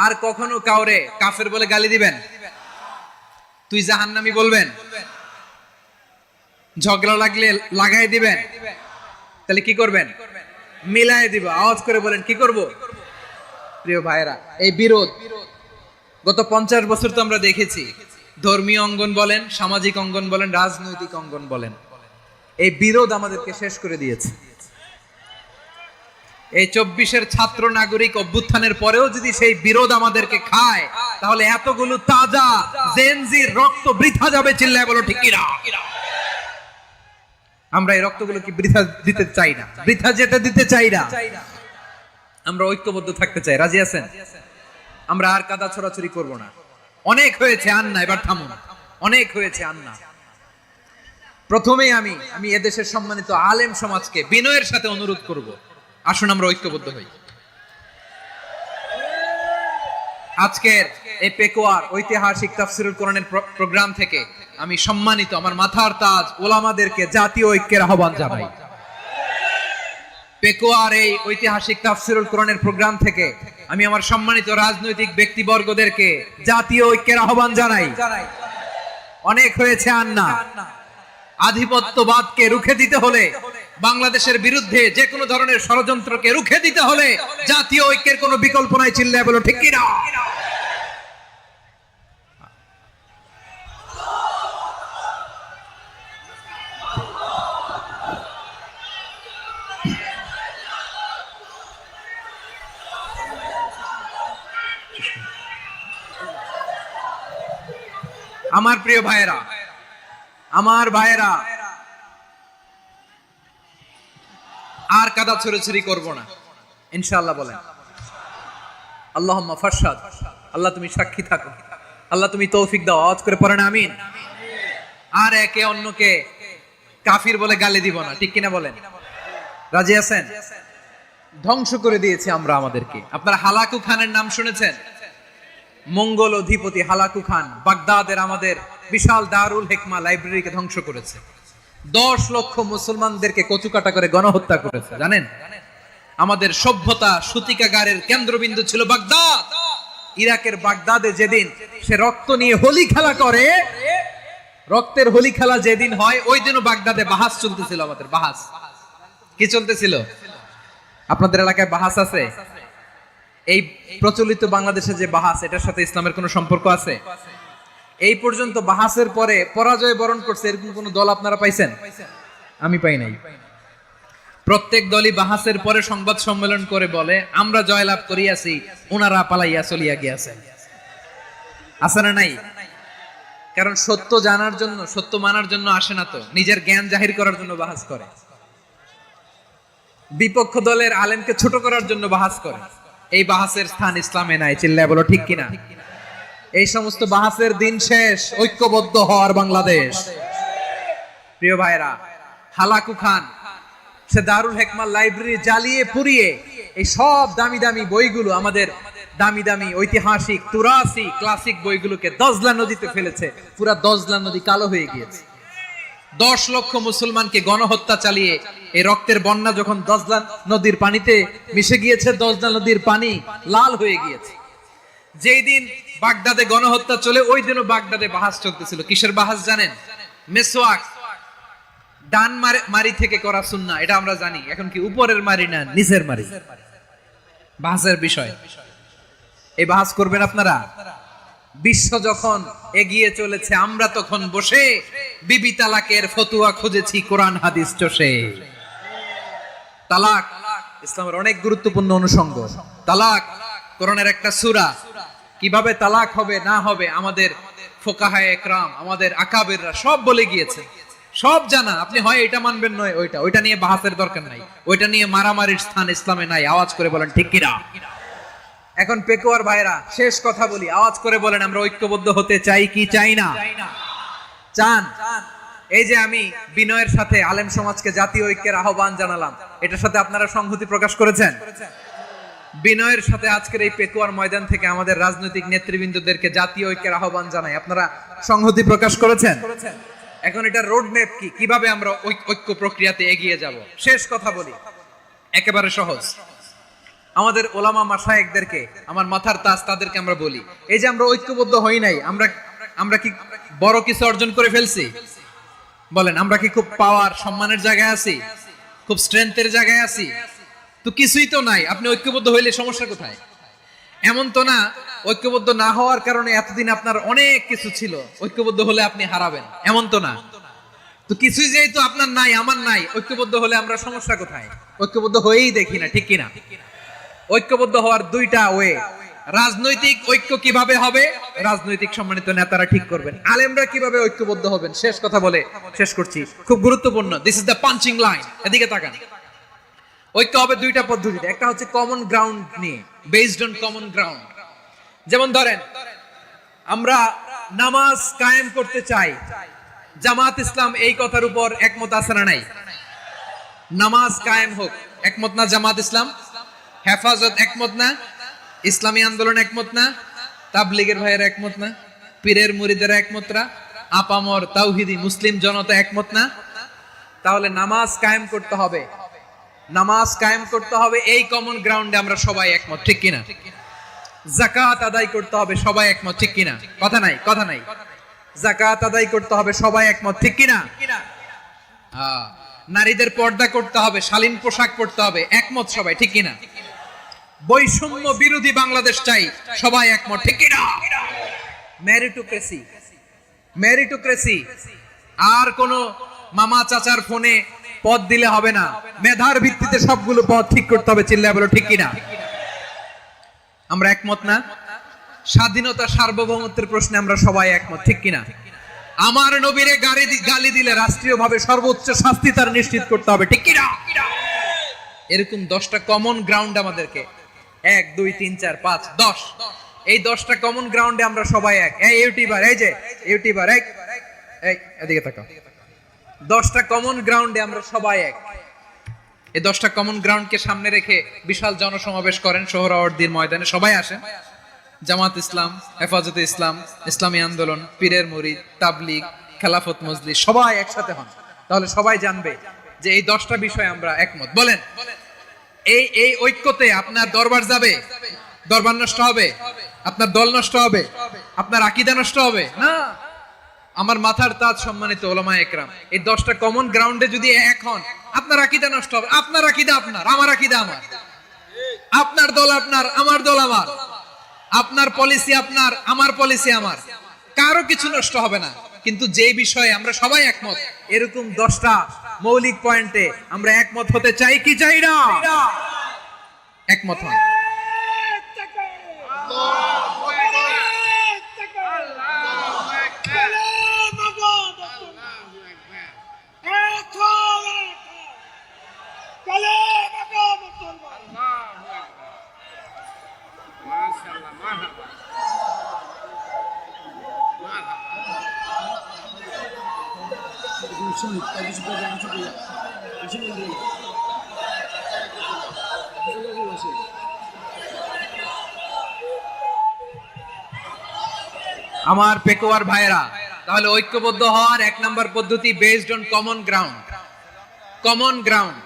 আর কখনো কাউরে কাফের বলে গালি দিবেন, তুই জাহান্নামী বলবেন, ঝগড়া লাগলে লাগাই দিবেন, তাহলে কি করবেন? মিলাই দিব। আওয়াজ করে বলেন কি করব? প্রিয় ভাইরা, এই বিরোধ গত 50 বছর তো আমরা দেখেছি, ধর্মীয় অঙ্গন বলেন, সামাজিক অঙ্গন বলেন, রাজনৈতিক অঙ্গন বলেন, এই বিরোধ আমাদেরকে শেষ করে দিয়েছে। এই 24-এর ছাত্র নাগরিক অভ্যুত্থানের পরেও যদি সেই বিরোধ আমাদেরকে খায়, তাহলে এতগুলো তাজা জেনজির রক্ত বৃথা যাবে। চিল্লায় বলো ঠিক কিনা? আমরা এই রক্তগুলো কি বৃথা দিতে চাই না, বৃথা যেতে দিতে চাই না। আমরা ঐক্যবদ্ধ থাকতে চাই। রাজি আছেন? আমরা আর কাদা ছোড়াছুরি করব না। অনেক হয়েছে, আর না, এবার থামুন। অনেক হয়েছে, আর না। প্রথমেই আমি এদেশের সম্মানিত আলেম সমাজকে বিনয়ের সাথে অনুরোধ করব, আসুন আমরা ঐক্যবদ্ধ হই। আজকের এই পেকুয়ার ঐতিহাসিক তাফসিরুল কোরআনের প্রোগ্রাম থেকে আমি সম্মানিত আমার মাথার তাজ ওলামাদেরকে জাতীয় ঐক্যের আহ্বান জানাই। পেকুয়ার এই ঐতিহাসিক তাফসিরুল কোরআনের প্রোগ্রাম থেকে আমি আমার সম্মানিত রাজনৈতিক ব্যক্তিবর্গদেরকে জাতীয় ঐক্যের আহ্বান জানাই। অনেক হয়েছে, আর না। আধিপত্যবাদকে রুখে দিতে হলে, বাংলাদেশের বিরুদ্ধে যে কোনো ধরনের ষড়যন্ত্রকে রুখে দিতে হলে জাতীয় ঐক্যের কোনো বিকল্প নাই। চিল্লায় বলো ঠিক কিনা? আমার প্রিয় ভাইয়েরা, আমার ভাইয়েরা, আর কাদা ছুড়াছুড়ি করব না ইনশাআল্লাহ। বলেন আল্লাহুম্মা ফারশাদ। আল্লাহ তুমি সাক্ষী থাকো, আল্লাহ তুমি তৌফিক দাও। আওয়াজ করে পড়েন আমিন। আর একে অন্যকে কাফির বলে গালি দিব না। ঠিক কিনা বলেন? রাজি আছেন? ধ্বংস করে দিয়েছি আমরা আমাদেরকে। আপনারা হালাকু খানের নাম শুনেছেন? মঙ্গল অধিপতি হালাকু খান বাগদাদের আমাদের বিশাল দারুল হিকমা লাইব্রেরিকে ধ্বংস করেছে। 10 লক্ষ মুসলমানদেরকে কচুকাটা করে গণহত্যা করেছে। জানেন, আমাদের সভ্যতা সূতিকাগারের কেন্দ্রবিন্দু ছিল বাগদাদ। ইরাকের বাগদাদে যেদিন সে রক্ত নিয়ে হোলি খেলা করে, রক্তের হোলি খেলা যেদিন হয়, ওই দিনও বাগদাদে বাহাস চলতেছিল। আমাদের বাহাস কি চলতেছিল? আপনাদের এলাকায় বাহাস আছে? এই প্রচলিত বাংলাদেশে যে বাহাস, এটার সাথে ইসলামের কোনো সম্পর্ক আছে? এই পর্যন্ত বাহাসের পরে পরাজয় বরণ করছে এরকম কোন দল আপনারা পাইছেন? আমি পাই নাই। প্রত্যেক দলই বাহাসের পরে সংবাদ সম্মেলন করে বলে আমরা জয়লাভ করিয়াছি, ওনারা পালাইয়া চলিয়া গিয়াছেন। আছে না নাই? কারণ সত্য জানার জন্য, সত্য মানার জন্য আসে না, তো নিজের জ্ঞান জাহির করার জন্য বাহাস করে, বিপক্ষ দলের আলেমকে ছোট করার জন্য বাহাস করে। এই বাহাসের স্থান ইসলামে নাই। চিল্লায় বলো ঠিক কিনা? এই সমস্ত বাহাসের দিন শেষ। ঐক্যবদ্ধ হওয়ার বাংলাদেশ। প্রিয় ভাইরা, হালাকু খান সে দারুল হেকমা লাইব্রেরি জ্বালিয়ে পুড়িয়ে এই সব দামি দামি বইগুলো, আমাদের দামি দামি ঐতিহাসিক তুরাসি ক্লাসিক বইগুলোকে দজলা নদীতে ফেলেছে। পুরা দজলা নদী কালো হয়ে গিয়েছে। 10 লক্ষ মুসলমানকে গণহত্যা চালিয়ে এই রক্তের বন্যা যখন দজলা নদীর পানিতে মিশে গিয়েছে, দজলা নদীর পানি লাল হয়ে গিয়েছে। যেই দিন বাগদাদে গণহত্যা চলে, ওই দিনও বাগদাদে বাহাস চলতেছিল। কিসের বাহাস জানেন? মেসওয়াক, ডান মারি থেকে করা সুন্নাহ, এটা আমরা জানি। এখন কি উপরের মারি না নিচের মারি? বাহাসের বিষয়। এই বাহাস করবেন আপনারা। বিশ্ব যখন এগিয়ে চলেছে, আমরা তখন বসে বিবি তালাকের ফতুয়া খুঁজেছি কোরআন হাদিস চষে। তালাক ইসলামের অনেক গুরুত্বপূর্ণ অনুষঙ্গ। তালাক কোরআনের একটা সূরা। কিভাবে তালাক হবে না হবে আমাদের ফুকাহায়ে একরাম, আমাদের আকাবেররা সব বলে গিয়েছে, সব জানা। আপনি হয় এটা মানবেন, নয় ওইটা। ওইটা নিয়ে বাহাসের দরকার নাই, ওইটা নিয়ে মারামারির স্থান ইসলামে নাই। আওয়াজ করে বলেন ঠিক কিনা? এখন পেকুয়ার ভাইরা, শেষ কথা বলি, আওয়াজ করে বলেন আমরা ঐক্যবদ্ধ হতে চাই কি চাই না? চান? এই যে আমি বিনয়ের সাথে আলেম সমাজকে জাতীয় ঐক্যের আহ্বান জানালাম, এটার সাথে আপনারা সংহতি প্রকাশ করেছেন? বিনয়ের সাথে আজকের এই পেকুয়ার ময়দান থেকে আমাদের রাজনৈতিক নেতৃবৃন্দদেরকে জাতীয় ঐক্যের আহ্বান জানাই, আপনারা সংহতি প্রকাশ করেছেন? এখন এটা রোড ম্যাপ কি, কিভাবে আমরা ঐক্য প্রক্রিয়াতে এগিয়ে যাব? শেষ কথা বলি, একেবারে সহজ। আমাদের ওলামা মাশায়েখদেরকে, আমার মাথার তাজ, তাদেরকে আমরা বলি, এই যে আমরা ঐক্যবদ্ধ হই নাই, আমরা কি বড় কিছু অর্জন করে ফেলছি? বলেন, আমরা কি খুব পাওয়ার সম্মানের জায়গায় আছি? খুব স্ট্রেংথের জায়গায় আছি? তো কিছুই তো নাই। আপনি ঐক্যবদ্ধ হইলে সমস্যা কোথায়? এমন তো না ঐক্যবদ্ধ না হওয়ার কারণে এতদিন আপনার অনেক কিছু ছিল, ঐক্যবদ্ধ হলে আপনি হারাবেন, এমন তো না। তো কিছুই যেহেতু আপনার নাই, আমার নাই, ঐক্যবদ্ধ হলে আমরা সমস্যা কোথায়? ঐক্যবদ্ধ হয়েই দেখি না, ঠিক কিনা? ঐক্যবদ্ধ হওয়ার দুইটা ওয়ে। রাজনৈতিক ঐক্য কিভাবে হবে? রাজনৈতিক সম্মানিত নেতারা ঠিক করবেন। আলেমরা কিভাবে ঐক্যবদ্ধ হবেন? শেষ কথা বলে শেষ করছি, খুব গুরুত্বপূর্ণ। This is the punching line. এদিকে তাকান। ঐক্য হবে দুইটা পদ্ধতিতে। একটা হচ্ছে কমন গ্রাউন্ড নিয়ে, বেসড অন কমন গ্রাউন্ড। যেমন ধরেন, আমরা নামাজ কায়েম করতে চাই, জামাত ইসলাম এই কথার উপর একমত আছে না নাই? নামাজ কায়েম হোক, একমত না জামাত ইসলাম? হেফাজত একমত না? ইসলামী আন্দোলন একমত না? তাবলীগের ভাইয়েরা একমত না? পীরের মুরিদেরা একমত না? আপামর তাওহীদি মুসলিম জনতা একমত না? তাহলে নামাজ কায়েম করতে হবে, নামাজ কায়েম করতে হবে, এই কমন গ্রাউন্ডে আমরা সবাই একমত, ঠিক কিনা? যাকাত আদায় করতে হবে, সবাই একমত, ঠিক কিনা? কথা নাই, কথা নাই। যাকাত আদায় করতে হবে, সবাই একমত, ঠিক কিনা? নারীদের পর্দা করতে হবে, শালীন পোশাক পরতে হবে, একমত সবাই, ঠিক কিনা? বৈষম্য বিরোধী বাংলাদেশ চাই, সবাই একমত, ঠিক কিনা? মেরিটোক্রেসি, মেরিটোক্রেসি, আর কোন মামা চাচার ফোনে পদ দিলে হবে না, মেধার ভিত্তিতে সবগুলো পদ ঠিক করতে হবে। চিল্লায় বলো ঠিক কিনা? আমরা একমত না? স্বাধীনতা সার্বভৌমত্বের প্রশ্নে আমরা সবাই একমত, ঠিক কিনা? আমার নবীরে গালি দিলে রাষ্ট্রীয়ভাবে সর্বোচ্চ শাস্তি তার নিশ্চিত করতে হবে, ঠিক কিনা? এরকম 10টা কমন গ্রাউন্ড আমাদেরকে, 1 2 3 4 5 10, এই 10টা কমন গ্রাউন্ডে আমরা সবাই এক। এই ইউটিউবার, এই যে ইউটিউবার, এই এদিকে তাকাও। 10টা কমন গ্রাউন্ডে আমরা সবাই এক। এই 10টা কমন গ্রাউন্ডকে সামনে রেখে বিশাল জনসমাবেশ করেন সোহরাওয়ার্দীর ময়দানে, সবাই আসেন। জামাত ইসলাম, হেফাজতে ইসলাম, ইসলামী আন্দোলন, পীরের মুরিদ, তাবলীগ, খেলাফত মজলিস, সবাই একসাথে হন। তাহলে সবাই জানবে যে এই 10টা বিষয়ে আমরা একমত। বলেন, এই ঐক্যতে আপনার দরবার যাবে? দরবার নষ্ট হবে? আপনার দল নষ্ট হবে? আপনার আকীদা নষ্ট হবে? না। আমার মাথার তাজ সম্মানিত ওলামায়ে একরাম, এই 10টা কমন গ্রাউন্ডে যদি এক হন, আপনার আকীদা নষ্ট হবে? আপনার আকীদা আপনার, আমার আকীদা আমার, আপনার দল আপনার, আমার দল আমার, আপনার পলিসি আপনার, আমার পলিসি আমার, কারো কিছু নষ্ট হবে না। কিন্তু যে বিষয়ে আমরা সবাই একমত, এরকম 10টা মৌলিক পয়েন্টে আমরা একমত হতে চাই কি চাই না? একমত হন। আমার পেকুয়ার ভাইরা, তাহলে ঐক্যবদ্ধ হওয়ার এক নম্বর পদ্ধতি based on common ground. Common ground,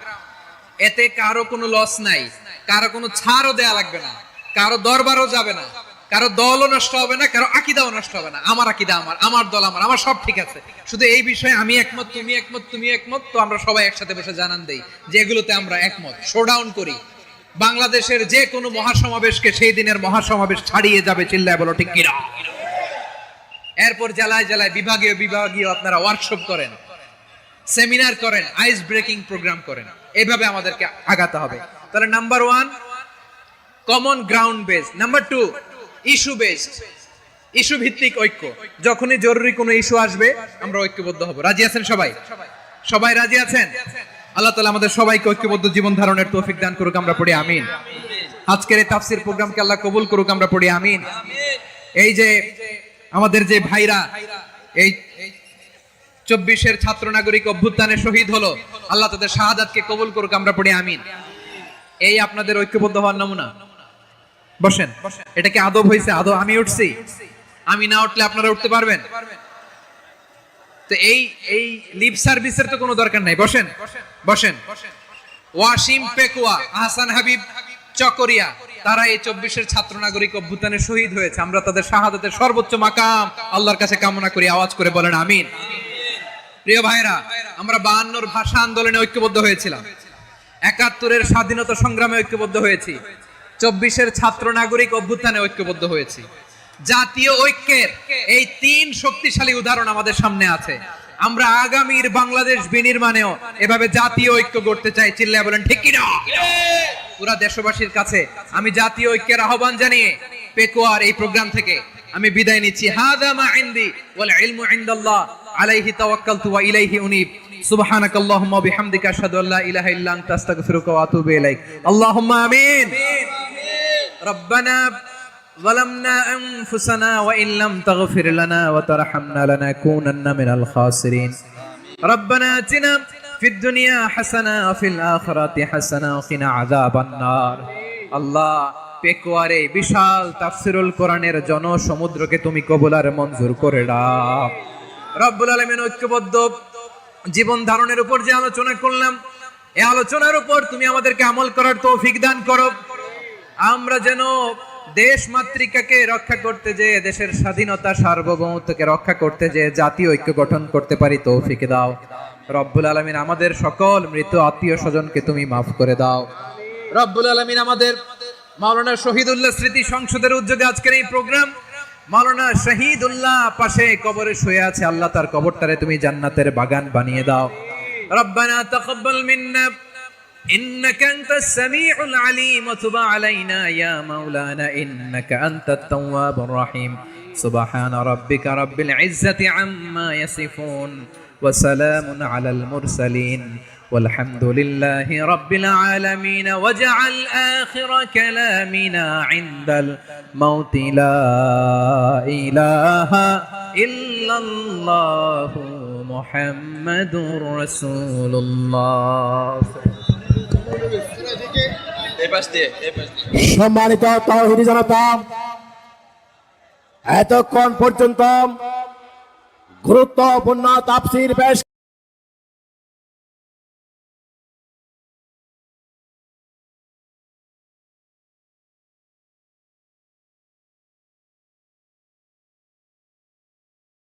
এতে কারো কোনো লস নাই, কারো কোনো ছাড়ও দেয়া লাগবে না, কারো দরবারও যাবে না, কারো দলও নষ্ট হবে না, কারো আকীদাও নষ্ট হবে না। আমার আকীদা আমার, আমার দল আমার, আমার সব ঠিক আছে। শুধু এই বিষয়ে আমি একমত, তুমি একমত, তুমি একমত, তো আমরা সবাই একসাথে বসে জানান দেই যে এগুলোতে আমরা একমত, শোডাউন করি। বাংলাদেশের যে কোনো মহাসমাবেশকে সেই দিনের মহাসমাবেশ ছাড়িয়ে যাবে, চিল্লায় বলো ঠিক কিনা। এরপর জেলায় জেলায় বিভাগীয় বিভাগীয় আপনারা ওয়ার্কশপ করেন, সেমিনার করেন, আইস ব্রেকিং প্রোগ্রাম করেন। এইভাবে আমাদেরকে আগাতে হবে। তাহলে number 1 common ground base, number 2 issue based, issue ভিত্তিক ঐক্য। যখনই জরুরি কোনো ইস্যু আসবে আমরা ঐক্যবদ্ধ হব। রাজি আছেন সবাই? সবাই রাজি আছেন? আল্লাহ তাআলা আমাদের সবাইকে ঐক্যবদ্ধ জীবন ধারণের তৌফিক দান করুক, আমরা পড়ি আমিন। আজকের এই তাফসীর প্রোগ্রামকে আল্লাহ কবুল করুক, আমরা পড়ি আমিন। এই যে আমাদের যে ভাইরা এই 24-এর ছাত্র নাগরিক অভ্যুত্থানে শহীদ হলো, আল্লাহ তাদের শাহাদাতকে কবুল করুক, আমরা পড়ি আমিন। এই আপনাদের ঐক্যবদ্ধ হওয়ার নমুনা। বসেন, এটা কি আদব হয়েছে? আদব আমি উঠছি, আমি না উঠলে আপনারা উঠতে পারবেন? তো এই লিপ সার্ভিসের তো কোনো দরকার নাই। বসেন বসেন। ওয়াসিম পেকুয়া, আহসান হাবিব চকরিয়া, তারা এই 24-এর ছাত্র নাগরিক অভ্যুত্থানে শহীদ হয়েছে। আমরা তাদের শাহাদাতের সর্বোচ্চ মাকাম আল্লাহর কাছে কামনা করি। আওয়াজ করে বলেন আমিন। প্রিয় ভাইরা, আমরা 52-র ভাষা আন্দোলনে ঐক্যবদ্ধ হয়েছিলাম, 71-এর স্বাধীনতা সংগ্রামে ঐক্যবদ্ধ হয়েছি, 24-এর ছাত্র নাগরিক অভ্যুত্থানে ঐক্যবদ্ধ হয়েছি। জাতীয় ঐক্যের এই 3 শক্তিশালী উদাহরণ আমাদের সামনে আছে। আমরা আগামীর বাংলাদেশ বিনির্মাণেও এভাবে জাতীয় ঐক্য গড়তে চাই। চিল্লায় বলেন ঠিক কিনা। পুরা দেশবাসীর কাছে আমি জাতীয় ঐক্যের আহ্বান জানিয়ে পেকুয়ার এই প্রোগ্রাম থেকে আমি বিদায় নিচ্ছি। হাযা মা ইনদি ওয়াল ইলমু ইনদাল্লাহ আলাইহি তাওয়াক্কালতু ওয়া ইলাইহি উনীব। সুবহানাকাল্লাহুম্মা ওয়া বিহামদিকা আশহাদু আল্লা ইলাহা ইল্লা আনতা আস্তাগফিরুকা ওয়া আতুবু ইলাইক। আল্লাহুম্মা আমিন। রব্বানা ظلمنا أنفسنا وإن لم تغفر لنا وترحمنا لنكونن من الخاسرين. ربنا آتنا في الدنيا حسنة وفي الآخرة حسنة وقنا عذاب النار. আল্লাহ, পেকুয়ারে বিশাল তাফসীরুল কোরআনের জনসমুদ্রকে তুমি কবুল আর মঞ্জুর করে দাও। রব্বুল আলামিন, ঐক্যবদ্ধ জীবন ধারণের উপর যে আলোচনা করলাম, এই আলোচনার উপর তুমি আমাদেরকে আমল করার তৌফিক দান করো। আমরা যেন দেশ মাতৃকাকে রক্ষা করতে যে, দেশের স্বাধীনতা সার্বভৌমত্বকে রক্ষা করতে যে জাতীয় ঐক্য গঠন করতে পারি, তৌফিক দাও। রব্বুল আলামিন, আমাদের সকল মৃত আত্মীয় স্বজনকে তুমি মাফ করে দাও। রব্বুল আলামিন, আমাদের মাওলানা শহীদুল্লাহ স্মৃতি সংসদের উদ্যোগে আজকের এই প্রোগ্রাম, মাওলানা শহীদুল্লাহ পাশে কবরে শুয়ে আছে, আল্লাহ তার কবরটারে তুমি জান্নাতের বাগান বানিয়ে দাও। রব্বানা তাকাব্বাল মিন্না إنك أنت السميع العليم وتب علينا يا مولانا إنك أنت التواب الرحيم. سبحان ربك رب العزة عما يصفون وسلام على المرسلين والحمد لله رب العالمين. واجعل آخر كلامنا عند الموت لا إله إلا الله محمد رسول الله. সম্মানিত তাওহীদি জনতা, এতক্ষণ পর্যন্ত গুরুত্বপূর্ণ তাফসীর পেশ